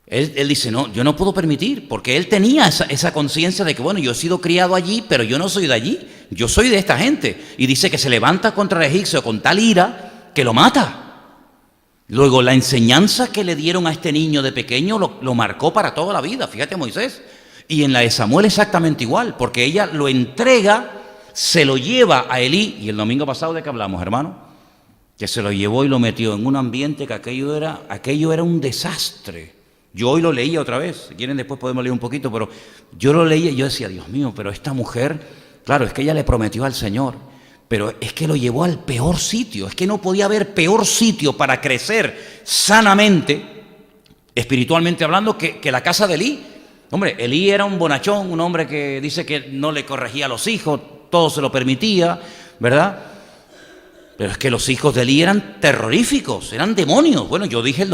Él dice, no, yo no puedo permitir, porque él tenía esa conciencia de que, bueno, yo he sido criado allí, pero yo no soy de allí, yo soy de esta gente. Y dice que se levanta contra el egipcio con tal ira que lo mata. Luego, la enseñanza que le dieron a este niño de pequeño lo marcó para toda la vida, fíjate Moisés. Y en la de Samuel exactamente igual, porque ella lo entrega, se lo lleva a Elí, y el domingo pasado, ¿de qué hablamos, hermano? Que se lo llevó y lo metió en un ambiente que aquello era un desastre. Yo hoy lo leía otra vez, si quieren después podemos leer un poquito, pero yo lo leía y yo decía, Dios mío, pero esta mujer, claro, es que ella le prometió al Señor, pero es que lo llevó al peor sitio, es que no podía haber peor sitio para crecer sanamente, espiritualmente hablando, que la casa de Elí. Hombre, Elí era un bonachón, un hombre que dice que no le corregía a los hijos, todo se lo permitía, ¿verdad? Pero es que los hijos de Elí eran terroríficos, eran demonios. Bueno, yo dije el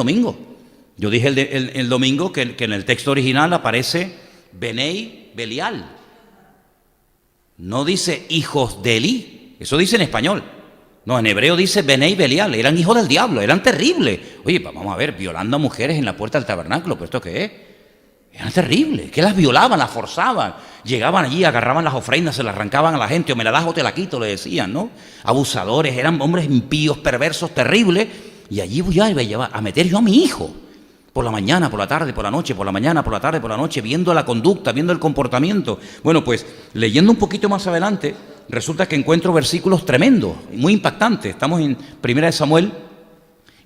domingo que en el texto original aparece Benei Belial. No dice hijos de Elí, eso dice en español. No, en hebreo dice Benei Belial, eran hijos del diablo, eran terribles. Oye, vamos a ver, violando a mujeres en la puerta del tabernáculo, ¿pero esto qué es? Eran terribles, que las violaban, las forzaban, llegaban allí, agarraban las ofrendas, se las arrancaban a la gente, o me la das o te la quito, le decían, ¿no? Abusadores, eran hombres impíos, perversos, terribles, y allí voy a meter yo a mi hijo. Por la mañana, por la tarde, por la noche, por la mañana, por la tarde, por la noche, viendo la conducta, viendo el comportamiento. Bueno, pues leyendo un poquito más adelante, resulta que encuentro versículos tremendos, muy impactantes. Estamos en 1 Samuel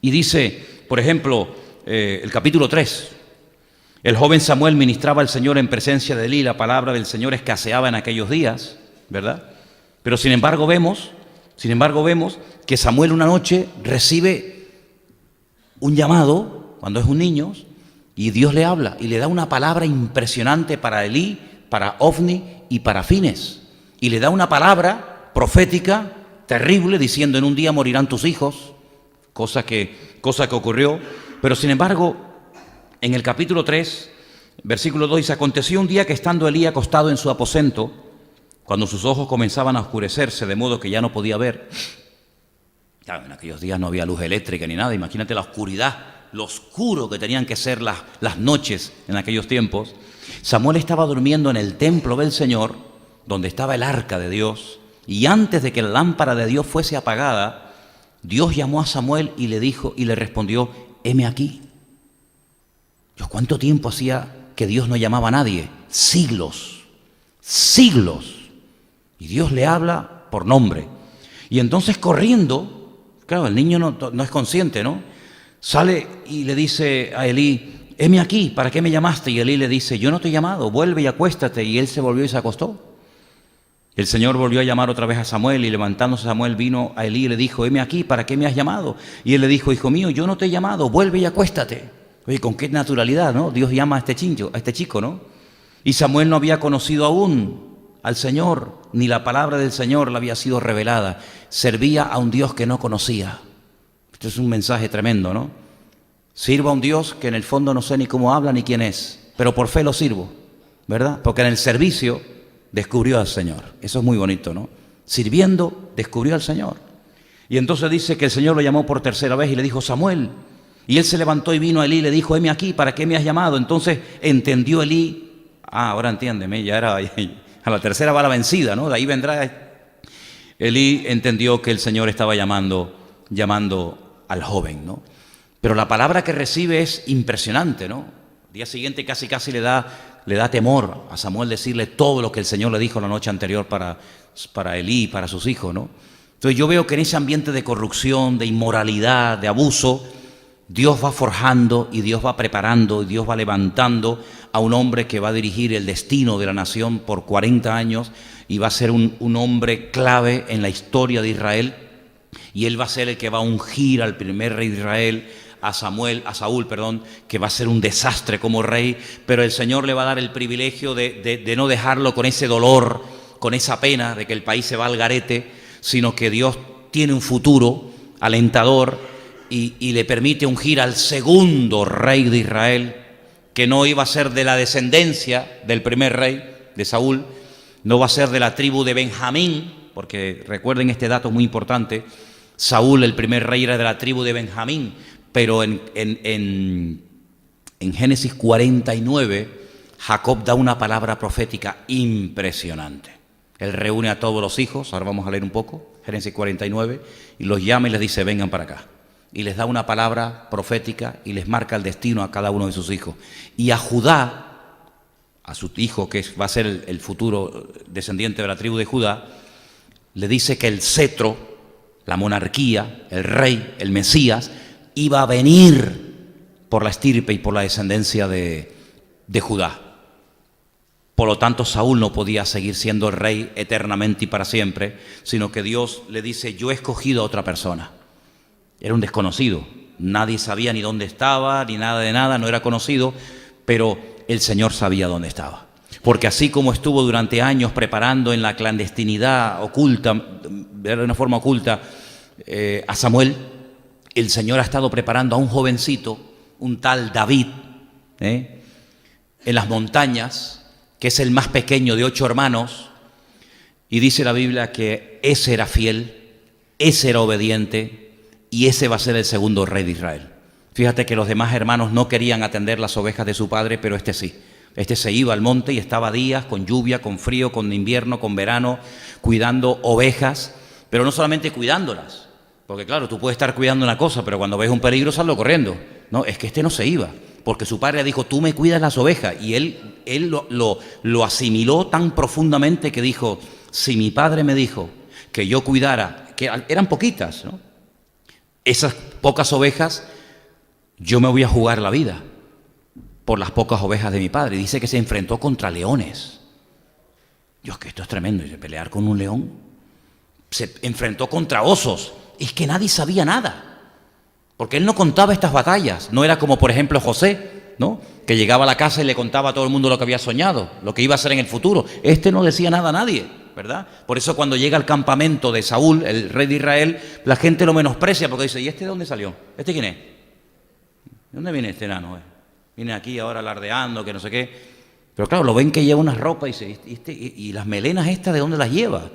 y dice, por ejemplo, el capítulo 3. El joven Samuel ministraba al Señor en presencia de Elí, la palabra del Señor escaseaba en aquellos días, ¿verdad? Pero sin embargo vemos que Samuel una noche recibe un llamado, cuando es un niño, y Dios le habla y le da una palabra impresionante para Elí, para Ofni y para Fines. Y le da una palabra profética terrible, diciendo, en un día morirán tus hijos, cosa que ocurrió. Pero sin embargo, en el capítulo 3, versículo 2 dice: aconteció un día que estando Elí acostado en su aposento, cuando sus ojos comenzaban a oscurecerse, de modo que ya no podía ver. Claro, en aquellos días no había luz eléctrica ni nada, imagínate la oscuridad, lo oscuro que tenían que ser las noches en aquellos tiempos. Samuel estaba durmiendo en el templo del Señor, donde estaba el arca de Dios, y antes de que la lámpara de Dios fuese apagada, Dios llamó a Samuel y le dijo, y le respondió: heme aquí. Dios, ¿cuánto tiempo hacía que Dios no llamaba a nadie? Siglos, siglos. Y Dios le habla por nombre. Y entonces corriendo, claro, el niño no es consciente, ¿no? Sale y le dice a Elí: heme aquí, ¿para qué me llamaste? Y Elí le dice: yo no te he llamado, vuelve y acuéstate. Y él se volvió y se acostó. El Señor volvió a llamar otra vez a Samuel, y levantándose Samuel vino a Elí y le dijo: heme aquí, ¿para qué me has llamado? Y él le dijo: hijo mío, yo no te he llamado, vuelve y acuéstate. Oye, con qué naturalidad, ¿no? Dios llama a este chico, ¿no? Y Samuel no había conocido aún al Señor, ni la palabra del Señor le había sido revelada. Servía a un Dios que no conocía. Esto es un mensaje tremendo, ¿no? Sirvo a un Dios que en el fondo no sé ni cómo habla ni quién es, pero por fe lo sirvo, ¿verdad? Porque en el servicio descubrió al Señor. Eso es muy bonito, ¿no? Sirviendo, descubrió al Señor. Y entonces dice que el Señor lo llamó por tercera vez y le dijo: Samuel. Y él se levantó y vino a Elí y le dijo: heme aquí, ¿para qué me has llamado? Entonces entendió Elí. Ahora entiéndeme, ya era, a la tercera va la vencida, ¿no? De ahí vendrá. Elí entendió que el Señor estaba llamando al joven, ¿no? Pero la palabra que recibe es impresionante, ¿no? Al día siguiente casi le da temor a Samuel decirle todo lo que el Señor le dijo la noche anterior para Elí y para sus hijos, ¿no? Entonces yo veo que en ese ambiente de corrupción, de inmoralidad, de abuso, Dios va forjando y Dios va preparando y Dios va levantando a un hombre que va a dirigir el destino de la nación por 40 años y va a ser un hombre clave en la historia de Israel, y él va a ser el que va a ungir al primer rey de Israel, a Saúl, que va a ser un desastre como rey, pero el Señor le va a dar el privilegio de no dejarlo con ese dolor, con esa pena de que el país se va al garete, sino que Dios tiene un futuro alentador y le permite ungir al segundo rey de Israel, que no iba a ser de la descendencia del primer rey, de Saúl, no va a ser de la tribu de Benjamín, porque recuerden este dato muy importante: Saúl, el primer rey, era de la tribu de Benjamín, pero en Génesis 49, Jacob da una palabra profética impresionante. Él reúne a todos los hijos, ahora vamos a leer un poco, Génesis 49, y los llama y les dice: vengan para acá. Y les da una palabra profética y les marca el destino a cada uno de sus hijos. Y a Judá, a su hijo que va a ser el futuro descendiente de la tribu de Judá, le dice que el cetro, la monarquía, el rey, el Mesías, iba a venir por la estirpe y por la descendencia de Judá. Por lo tanto, Saúl no podía seguir siendo el rey eternamente y para siempre, sino que Dios le dice: yo he escogido a otra persona. Era un desconocido, nadie sabía ni dónde estaba, ni nada de nada, no era conocido, pero el Señor sabía dónde estaba. Porque así como estuvo durante años preparando en la clandestinidad oculta, de una forma oculta, a Samuel, el Señor ha estado preparando a un jovencito, un tal David, en las montañas, que es el más pequeño de 8 hermanos, y dice la Biblia que ese era fiel, ese era obediente, y ese va a ser el segundo rey de Israel. Fíjate que los demás hermanos no querían atender las ovejas de su padre, pero este sí. Este se iba al monte y estaba días con lluvia, con frío, con invierno, con verano, cuidando ovejas, pero no solamente cuidándolas, porque claro, tú puedes estar cuidando una cosa, pero cuando ves un peligro salgo corriendo. No, es que este no se iba, porque su padre le dijo: tú me cuidas las ovejas, y él lo asimiló tan profundamente que dijo: si mi padre me dijo que yo cuidara, que eran poquitas, ¿no?, esas pocas ovejas, yo me voy a jugar la vida por las pocas ovejas de mi padre. Y dice que se enfrentó contra leones. Dios, que esto es tremendo. ¿Y pelear con un león? Se enfrentó contra osos. Es que nadie sabía nada, porque él no contaba estas batallas. No era como, por ejemplo, José, ¿no?, que llegaba a la casa y le contaba a todo el mundo lo que había soñado, lo que iba a hacer en el futuro. Este no decía nada a nadie, ¿verdad? Por eso cuando llega al campamento de Saúl, el rey de Israel, la gente lo menosprecia porque dice: ¿y este de dónde salió? ¿Este quién es? ¿De dónde viene este enano? Viene aquí ahora alardeando, que no sé qué. Pero claro, lo ven que lleva una ropa y dice, ¿y las melenas estas de dónde las lleva?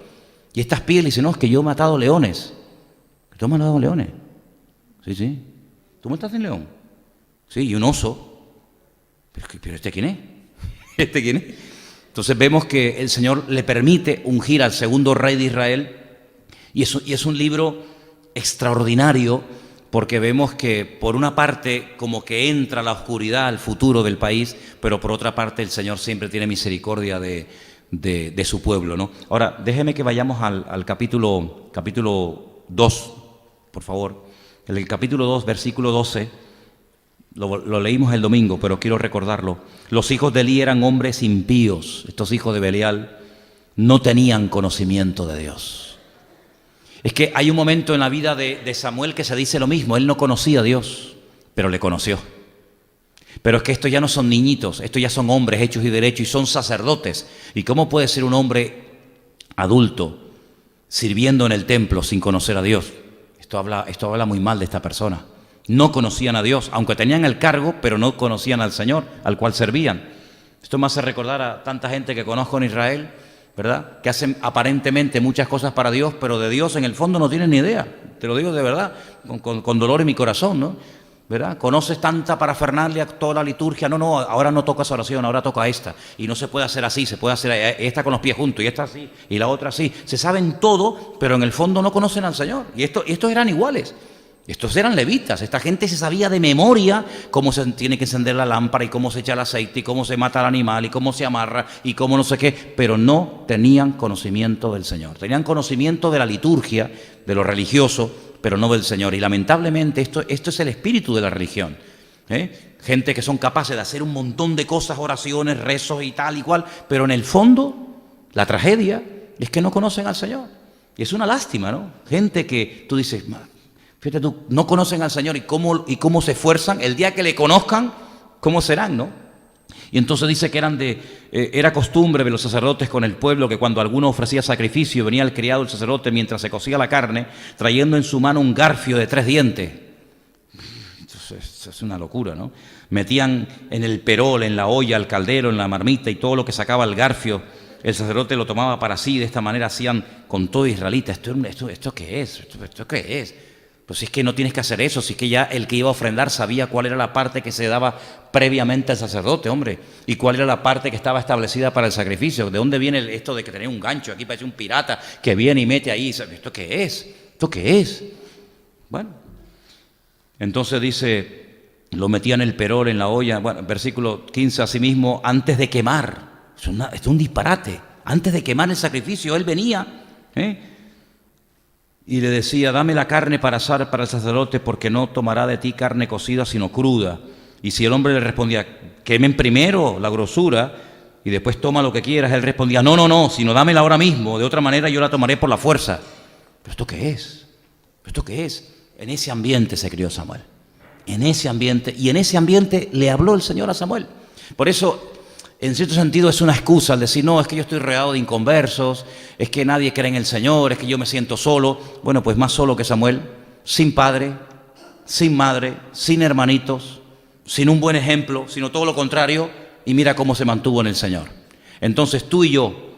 Y estas pieles, dice, no, es que yo he matado leones. ¿Tú has matado leones? Sí, sí. ¿Tú mataste un león? Sí, y un oso. ¿Pero este quién es? ¿Este quién es? Entonces vemos que el Señor le permite ungir al segundo rey de Israel, y es un libro extraordinario, porque vemos que por una parte como que entra la oscuridad al futuro del país, pero por otra parte el Señor siempre tiene misericordia de su pueblo, ¿no? Ahora, déjeme que vayamos al capítulo 2, por favor. En el capítulo 2, versículo 12, lo leímos el domingo, pero quiero recordarlo. Los hijos de Elí eran hombres impíos. Estos hijos de Belial no tenían conocimiento de Dios. Es que hay un momento en la vida de Samuel que se dice lo mismo. Él no conocía a Dios, pero le conoció. Pero es que estos ya no son niñitos, estos ya son hombres hechos y derechos y son sacerdotes. ¿Y cómo puede ser un hombre adulto sirviendo en el templo sin conocer a Dios? Esto habla muy mal de esta persona. No conocían a Dios, aunque tenían el cargo, pero no conocían al Señor, al cual servían. Esto me hace recordar a tanta gente que conozco en Israel, ¿verdad? Que hacen aparentemente muchas cosas para Dios, pero de Dios en el fondo no tienen ni idea. Te lo digo de verdad, con dolor en mi corazón, ¿no? ¿Verdad? Conoces tanta parafernalia, toda la liturgia. No, ahora no toca esa oración, ahora toca esta. Y no se puede hacer así, se puede hacer esta con los pies juntos, y esta así, y la otra así. Se saben todo, pero en el fondo no conocen al Señor. Y estos eran iguales. Estos eran levitas. Esta gente se sabía de memoria cómo se tiene que encender la lámpara, y cómo se echa el aceite, y cómo se mata al animal, y cómo se amarra, y cómo no sé qué. Pero no tenían conocimiento del Señor. Tenían conocimiento de la liturgia, de lo religioso, pero no del Señor. Y lamentablemente esto es el espíritu de la religión. Gente que son capaces de hacer un montón de cosas, oraciones, rezos y tal y cual, pero en el fondo la tragedia es que no conocen al Señor. Y es una lástima, ¿no? Gente que tú dices, fíjate tú, no conocen al Señor, y cómo se esfuerzan. El día que le conozcan, ¿cómo serán, no? Y entonces dice que era costumbre de los sacerdotes con el pueblo que cuando alguno ofrecía sacrificio, venía el criado del sacerdote mientras se cocía la carne, trayendo en su mano un garfio de 3 dientes. Entonces, es una locura, ¿no? Metían en el perol, en la olla, el caldero, en la marmita, y todo lo que sacaba el garfio, el sacerdote lo tomaba para sí. De esta manera hacían con todo israelita. ¿Esto qué es? ¿Esto qué es? Pues si es que no tienes que hacer eso, si es que ya el que iba a ofrendar sabía cuál era la parte que se daba previamente al sacerdote, hombre, y cuál era la parte que estaba establecida para el sacrificio. ¿De dónde viene esto de que tenía un gancho? Aquí parece un pirata que viene y mete ahí. ¿Esto qué es? ¿Esto qué es? Bueno, entonces dice, lo metía en el perol, en la olla. Bueno, versículo 15, asimismo, antes de quemar. Esto es un disparate. Antes de quemar el sacrificio, él venía, y le decía, dame la carne para asar para el sacerdote, porque no tomará de ti carne cocida, sino cruda. Y si el hombre le respondía, quemen primero la grosura y después toma lo que quieras, él respondía, no, sino dámela ahora mismo, de otra manera yo la tomaré por la fuerza. ¿Pero esto qué es? ¿Esto qué es? En ese ambiente se crió Samuel. En ese ambiente, y en ese ambiente le habló el Señor a Samuel. Por eso, en cierto sentido, es una excusa al decir, no, es que yo estoy rodeado de inconversos, es que nadie cree en el Señor, es que yo me siento solo. Bueno, pues más solo que Samuel, sin padre, sin madre, sin hermanitos, sin un buen ejemplo, sino todo lo contrario, y mira cómo se mantuvo en el Señor. Entonces tú y yo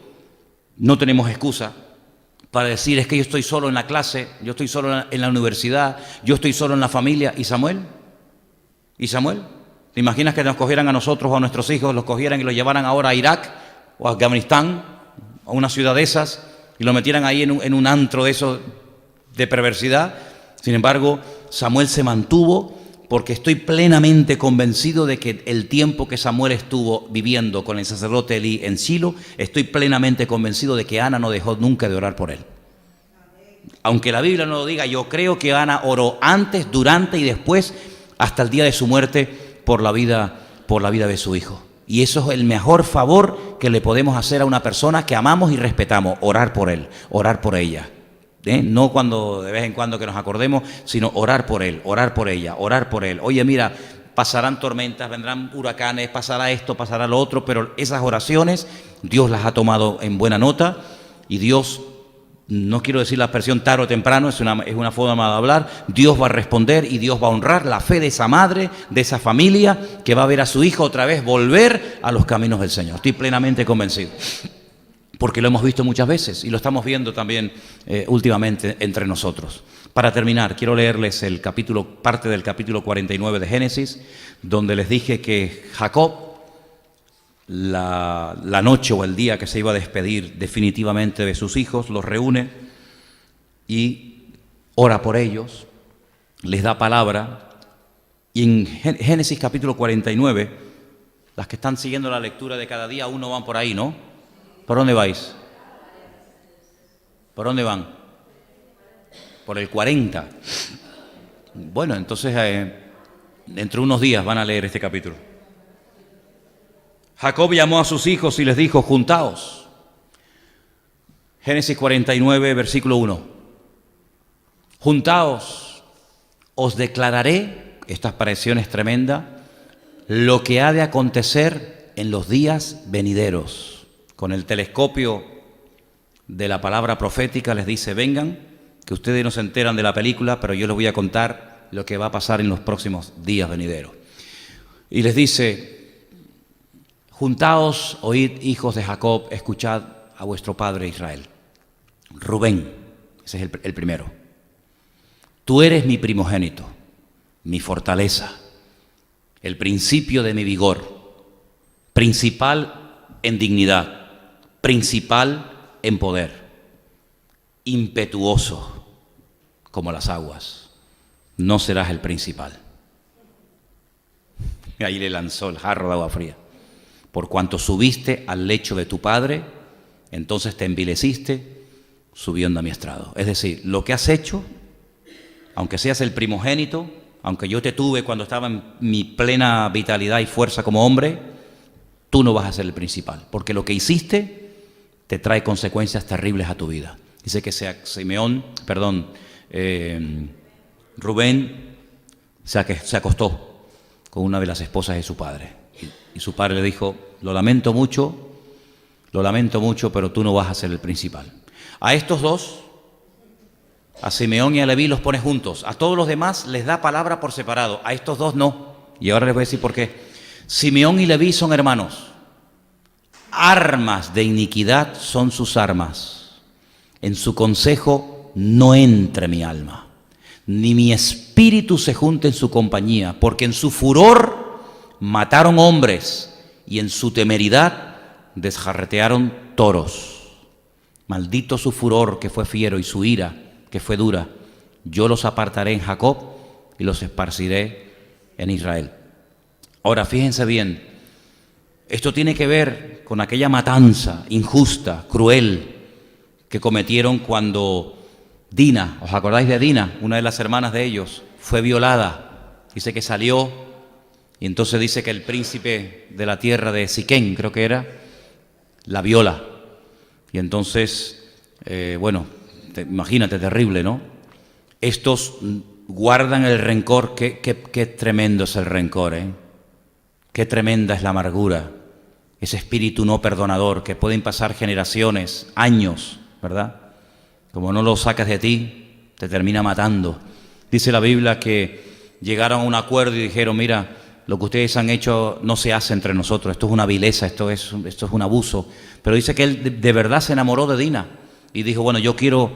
no tenemos excusa para decir, es que yo estoy solo en la clase, yo estoy solo en la universidad, yo estoy solo en la familia. ¿Y Samuel? ¿Y Samuel? ¿Te imaginas que nos cogieran a nosotros o a nuestros hijos, los cogieran y los llevaran ahora a Irak o a Afganistán, a una ciudad de esas, y lo metieran ahí en un antro de esos de perversidad? Sin embargo, Samuel se mantuvo, porque estoy plenamente convencido de que el tiempo que Samuel estuvo viviendo con el sacerdote Elí en Silo, estoy plenamente convencido de que Ana no dejó nunca de orar por él. Aunque la Biblia no lo diga, yo creo que Ana oró antes, durante y después, hasta el día de su muerte, por la vida de su hijo. Y eso es el mejor favor que le podemos hacer a una persona que amamos y respetamos, orar por él, orar por ella. No cuando de vez en cuando que nos acordemos, sino orar por él, orar por ella, orar por él. Oye, mira, pasarán tormentas, vendrán huracanes, pasará esto, pasará lo otro, pero esas oraciones Dios las ha tomado en buena nota, y Dios no quiero decir la expresión tarde o temprano, es una forma de hablar, Dios va a responder y Dios va a honrar la fe de esa madre, de esa familia, que va a ver a su hijo otra vez volver a los caminos del Señor. Estoy plenamente convencido, porque lo hemos visto muchas veces y lo estamos viendo también últimamente entre nosotros. Para terminar, quiero leerles parte del capítulo 49 de Génesis, donde les dije que Jacob, la noche o el día que se iba a despedir definitivamente de sus hijos, los reúne y ora por ellos, les da palabra. Y en Génesis capítulo 49, las que están siguiendo la lectura de cada día aún no van por ahí, ¿no? ¿Por dónde vais? ¿Por dónde van? Por el 40. Bueno, entonces dentro de unos días van a leer este capítulo. Jacob llamó a sus hijos y les dijo: juntaos. Génesis 49, versículo 1. Juntaos, os declararé, esta expresión es tremenda, lo que ha de acontecer en los días venideros. Con el telescopio de la palabra profética les dice: vengan, que ustedes no se enteran de la película, pero yo les voy a contar lo que va a pasar en los próximos días venideros. Y les dice: juntaos, oíd, hijos de Jacob, escuchad a vuestro padre Israel. Rubén, ese es el primero. Tú eres mi primogénito, mi fortaleza, el principio de mi vigor, principal en dignidad, principal en poder, impetuoso como las aguas. No serás el principal. Y ahí le lanzó el jarro de agua fría. Por cuanto subiste al lecho de tu padre, entonces te envileciste subiendo a mi estrado. Es decir, lo que has hecho, aunque seas el primogénito, aunque yo te tuve cuando estaba en mi plena vitalidad y fuerza como hombre, tú no vas a ser el principal, porque lo que hiciste te trae consecuencias terribles a tu vida. Dice que Rubén se acostó con una de las esposas de su padre. Y su padre le dijo: lo lamento mucho, pero tú no vas a ser el principal. A estos dos, a Simeón y a Leví, los pone juntos. A todos los demás les da palabra por separado. A estos dos no. Y ahora les voy a decir por qué. Simeón y Leví son hermanos. Armas de iniquidad son sus armas. En su consejo no entre mi alma, ni mi espíritu se junte en su compañía, porque en su furor mataron hombres y en su temeridad desjarretearon toros. Maldito su furor, que fue fiero, y su ira, que fue dura. Yo los apartaré en Jacob y los esparciré en Israel. Ahora, fíjense bien, esto tiene que ver con aquella matanza injusta, cruel, que cometieron cuando Dina, ¿os acordáis de Dina? Una de las hermanas de ellos fue violada. Dice que salió y entonces dice que el príncipe de la tierra de Siquén, creo que era, la viola. Y entonces, imagínate, terrible, ¿no? Estos guardan el rencor. Qué tremendo es el rencor, ¿eh? Qué tremenda es la amargura. Ese espíritu no perdonador que pueden pasar generaciones, años, ¿verdad? Como no lo sacas de ti, te termina matando. Dice la Biblia que llegaron a un acuerdo y dijeron: mira, lo que ustedes han hecho no se hace entre nosotros, esto es una vileza, esto es un abuso. Pero dice que él de verdad se enamoró de Dina y dijo: bueno, yo quiero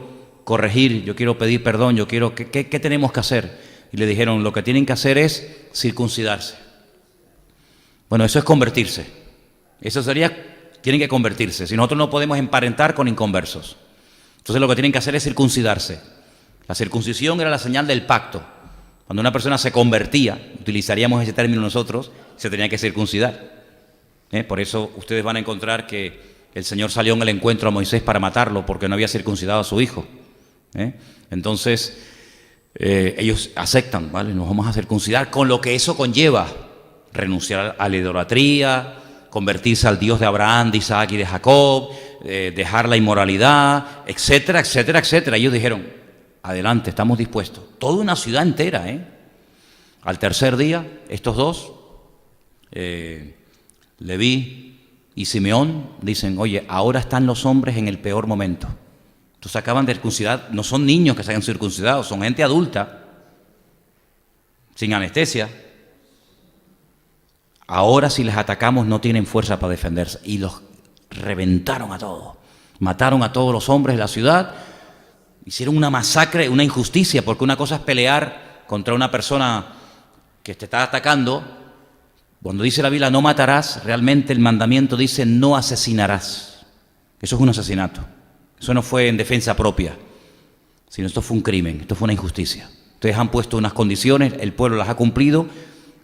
corregir, yo quiero pedir perdón, ¿qué tenemos que hacer? Y le dijeron: lo que tienen que hacer es circuncidarse. Bueno, eso es convertirse. Tienen que convertirse. Si nosotros no podemos emparentar con inconversos, entonces lo que tienen que hacer es circuncidarse. La circuncisión era la señal del pacto. Cuando una persona se convertía, utilizaríamos ese término nosotros, se tenía que circuncidar. Por eso ustedes van a encontrar que el Señor salió en el encuentro a Moisés para matarlo, porque no había circuncidado a su hijo. Entonces, ellos aceptan, ¿vale? Nos vamos a circuncidar, con lo que eso conlleva: renunciar a la idolatría, convertirse al Dios de Abraham, de Isaac y de Jacob, dejar la inmoralidad, etcétera, etcétera, etcétera. Ellos dijeron: adelante, estamos dispuestos. Toda una ciudad entera, Al tercer día, estos dos, Leví y Simeón, dicen: oye, ahora están los hombres en el peor momento. Entonces acaban de circuncidar, no son niños que se hayan circuncidado, son gente adulta, sin anestesia. Ahora si les atacamos no tienen fuerza para defenderse. Y los reventaron a todos. Mataron a todos los hombres de la ciudad. Hicieron una masacre, una injusticia, porque una cosa es pelear contra una persona que te está atacando. Cuando dice la Biblia no matarás, realmente el mandamiento dice no asesinarás. Eso es un asesinato. Eso no fue en defensa propia, sino esto fue un crimen, esto fue una injusticia. Ustedes han puesto unas condiciones, el pueblo las ha cumplido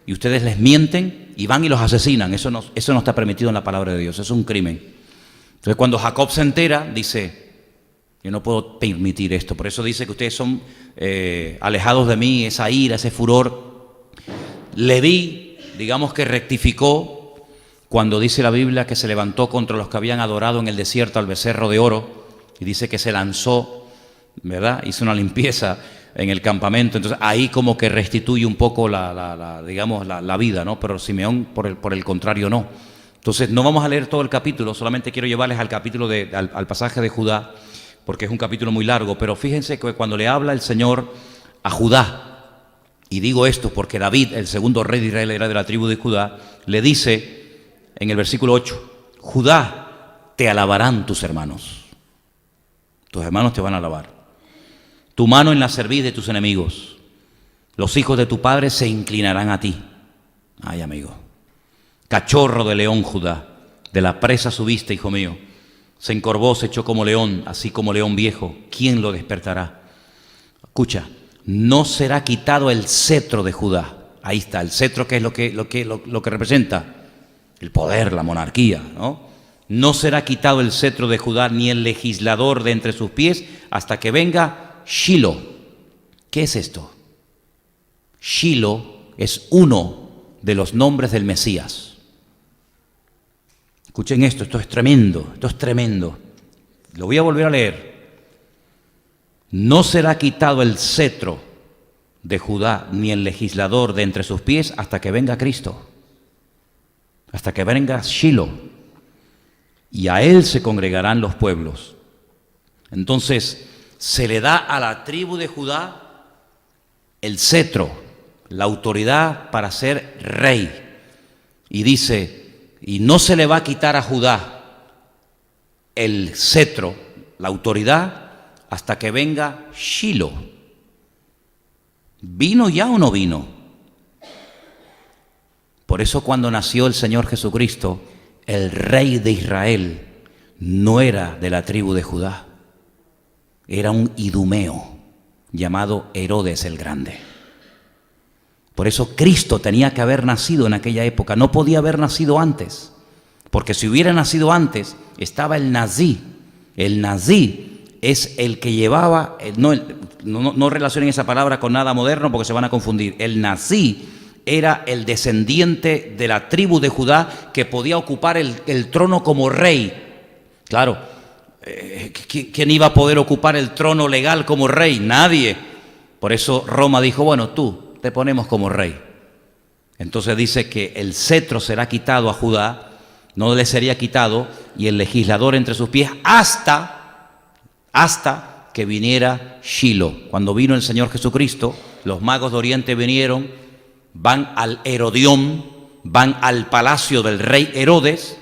y ustedes les mienten y van y los asesinan. Eso no está permitido en la palabra de Dios, eso es un crimen. Entonces cuando Jacob se entera, dice, yo no puedo permitir esto. Por eso dice que ustedes son alejados de mí, esa ira, ese furor. Leví, digamos que rectificó cuando dice la Biblia que se levantó contra los que habían adorado en el desierto al becerro de oro y dice que se lanzó, ¿verdad? Hizo una limpieza en el campamento. Entonces ahí como que restituye un poco la vida, ¿no? Pero Simeón por el contrario no. Entonces no vamos a leer todo el capítulo, solamente quiero llevarles al capítulo al pasaje de Judá, porque es un capítulo muy largo. Pero fíjense que cuando le habla el Señor a Judá, y digo esto porque David, el segundo rey de Israel, era de la tribu de Judá, le dice en el versículo 8, Judá, te alabarán tus hermanos te van a alabar. Tu mano en la cerviz de tus enemigos, los hijos de tu padre se inclinarán a ti. Ay, amigo, cachorro de león Judá, de la presa subiste, hijo mío, se encorvó, se echó como león, así como león viejo, ¿quién lo despertará? Escucha, no será quitado el cetro de Judá. Ahí está, el cetro, que es lo que representa el poder, la monarquía, ¿no? No será quitado el cetro de Judá ni el legislador de entre sus pies hasta que venga Shilo. ¿Qué es esto? Shilo es uno de los nombres del Mesías. Escuchen esto es tremendo, esto es tremendo. Lo voy a volver a leer. No será quitado el cetro de Judá ni el legislador de entre sus pies hasta que venga Cristo, hasta que venga Shilo, y a él se congregarán los pueblos. Entonces se le da a la tribu de Judá el cetro, la autoridad para ser rey, y dice, y no se le va a quitar a Judá el cetro, la autoridad, hasta que venga Shilo. ¿Vino ya o no vino? Por eso cuando nació el Señor Jesucristo, el rey de Israel no era de la tribu de Judá, era un idumeo llamado Herodes el Grande. Por eso Cristo tenía que haber nacido en aquella época, no podía haber nacido antes, porque si hubiera nacido antes estaba el nazí. El nazí es el que llevaba, no relacionen esa palabra con nada moderno porque se van a confundir. El nazí era el descendiente de la tribu de Judá que podía ocupar el trono como rey. Claro, ¿quién iba a poder ocupar el trono legal como rey? Nadie. Por eso Roma dijo, bueno, tú te ponemos como rey. Entonces dice que el cetro será quitado a Judá, no le sería quitado, y el legislador entre sus pies hasta que viniera Shilo. Cuando vino el Señor Jesucristo, los magos de Oriente vinieron, van al Herodión, van al palacio del rey Herodes,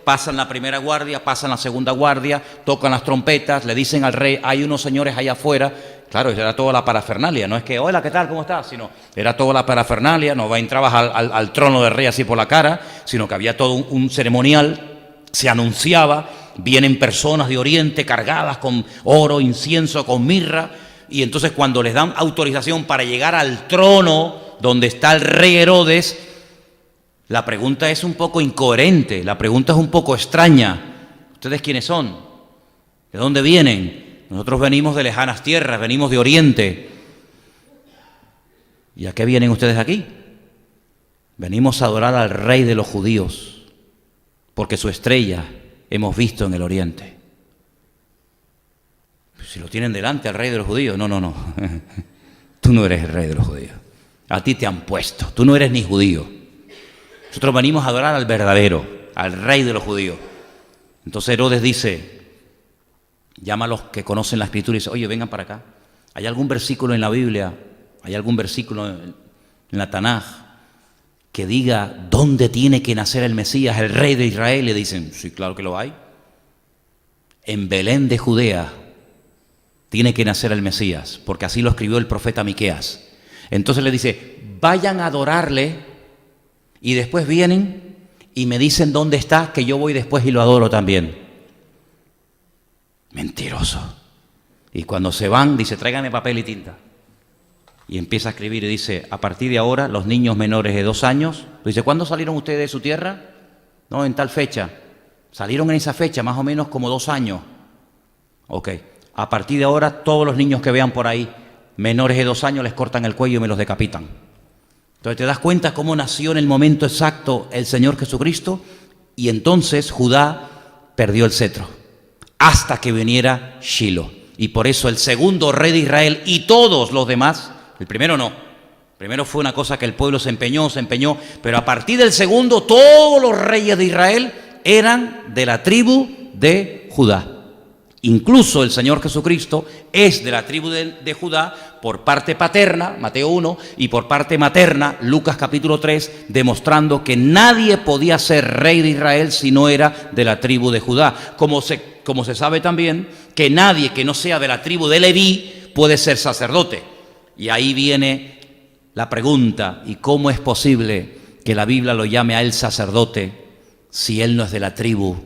pasan la primera guardia, pasan la segunda guardia, tocan las trompetas, le dicen al rey, hay unos señores allá afuera. Claro, era toda la parafernalia, no es que, hola, ¿qué tal? ¿Cómo estás? Sino, era toda la parafernalia, no entrabas al trono del rey así por la cara, sino que había todo un ceremonial, se anunciaba, vienen personas de Oriente cargadas con oro, incienso, con mirra, y entonces cuando les dan autorización para llegar al trono donde está el rey Herodes, la pregunta es un poco incoherente, la pregunta es un poco extraña. ¿Ustedes quiénes son? ¿De dónde vienen? Nosotros venimos de lejanas tierras, venimos de Oriente. ¿Y a qué vienen ustedes aquí? Venimos a adorar al rey de los judíos, porque su estrella hemos visto en el Oriente. Si lo tienen delante al rey de los judíos, no. Tú no eres el rey de los judíos. A ti te han puesto. Tú no eres ni judío. Nosotros venimos a adorar al verdadero, al rey de los judíos. Entonces Herodes dice, llama a los que conocen la Escritura y dice, oye, vengan para acá. ¿Hay algún versículo en la Biblia, hay algún versículo en la Tanaj que diga dónde tiene que nacer el Mesías, el rey de Israel? Le dicen, sí, claro que lo hay. En Belén de Judea tiene que nacer el Mesías, porque así lo escribió el profeta Miqueas. Entonces le dice, vayan a adorarle y después vienen y me dicen dónde está, que yo voy después y lo adoro también. Mentiroso. Y cuando se van, dice, tráiganme papel y tinta. Y empieza a escribir y dice, a partir de ahora, los niños menores de 2 años, dice, ¿cuándo salieron ustedes de su tierra? No, en tal fecha. Salieron en esa fecha, más o menos como 2 años. Ok. A partir de ahora, todos los niños que vean por ahí, menores de 2 años, les cortan el cuello y me los decapitan. Entonces te das cuenta cómo nació en el momento exacto el Señor Jesucristo, y entonces Judá perdió el cetro hasta que viniera Shiloh. Y por eso el segundo rey de Israel y todos los demás, el primero no, el primero fue una cosa que el pueblo se empeñó, pero a partir del segundo todos los reyes de Israel eran de la tribu de Judá. Incluso el Señor Jesucristo es de la tribu de Judá por parte paterna, Mateo 1, y por parte materna, Lucas capítulo 3, demostrando que nadie podía ser rey de Israel si no era de la tribu de Judá. Como se sabe también que nadie que no sea de la tribu de Leví puede ser sacerdote. Y ahí viene la pregunta, ¿y cómo es posible que la Biblia lo llame a él sacerdote si él no es de la tribu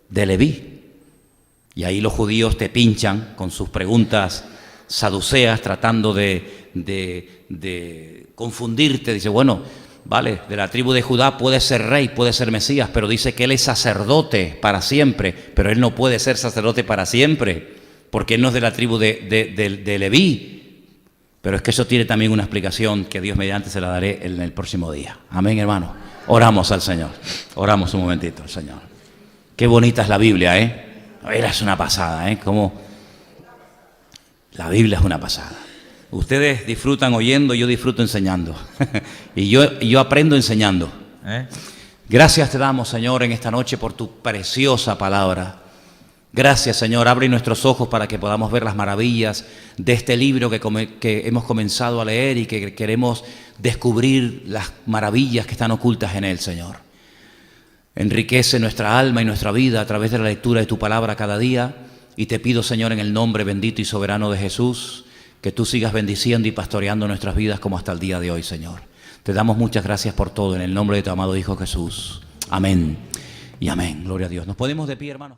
de Leví? Y ahí los judíos te pinchan con sus preguntas saduceas, tratando de confundirte. Dice, bueno, vale, de la tribu de Judá puede ser rey, puede ser Mesías, pero dice que él es sacerdote para siempre, pero él no puede ser sacerdote para siempre, porque él no es de la tribu de Leví. Pero es que eso tiene también una explicación que Dios mediante se la daré en el próximo día. Amén, hermano. Oramos al Señor. Oramos un momentito al Señor. Qué bonita es la Biblia, ¿eh? Es una pasada, ¿eh? Como la Biblia es una pasada. Ustedes disfrutan oyendo, yo disfruto enseñando. y yo aprendo enseñando. Gracias te damos, Señor, en esta noche por tu preciosa palabra. Gracias, Señor, abre nuestros ojos para que podamos ver las maravillas de este libro que hemos comenzado a leer y que queremos descubrir las maravillas que están ocultas en él, Señor. Enriquece nuestra alma y nuestra vida a través de la lectura de tu palabra cada día, y te pido, Señor, en el nombre bendito y soberano de Jesús, que tú sigas bendiciendo y pastoreando nuestras vidas como hasta el día de hoy, Señor. Te damos muchas gracias por todo en el nombre de tu amado Hijo Jesús. Amén y amén. Gloria a Dios. Nos ponemos de pie, hermanos.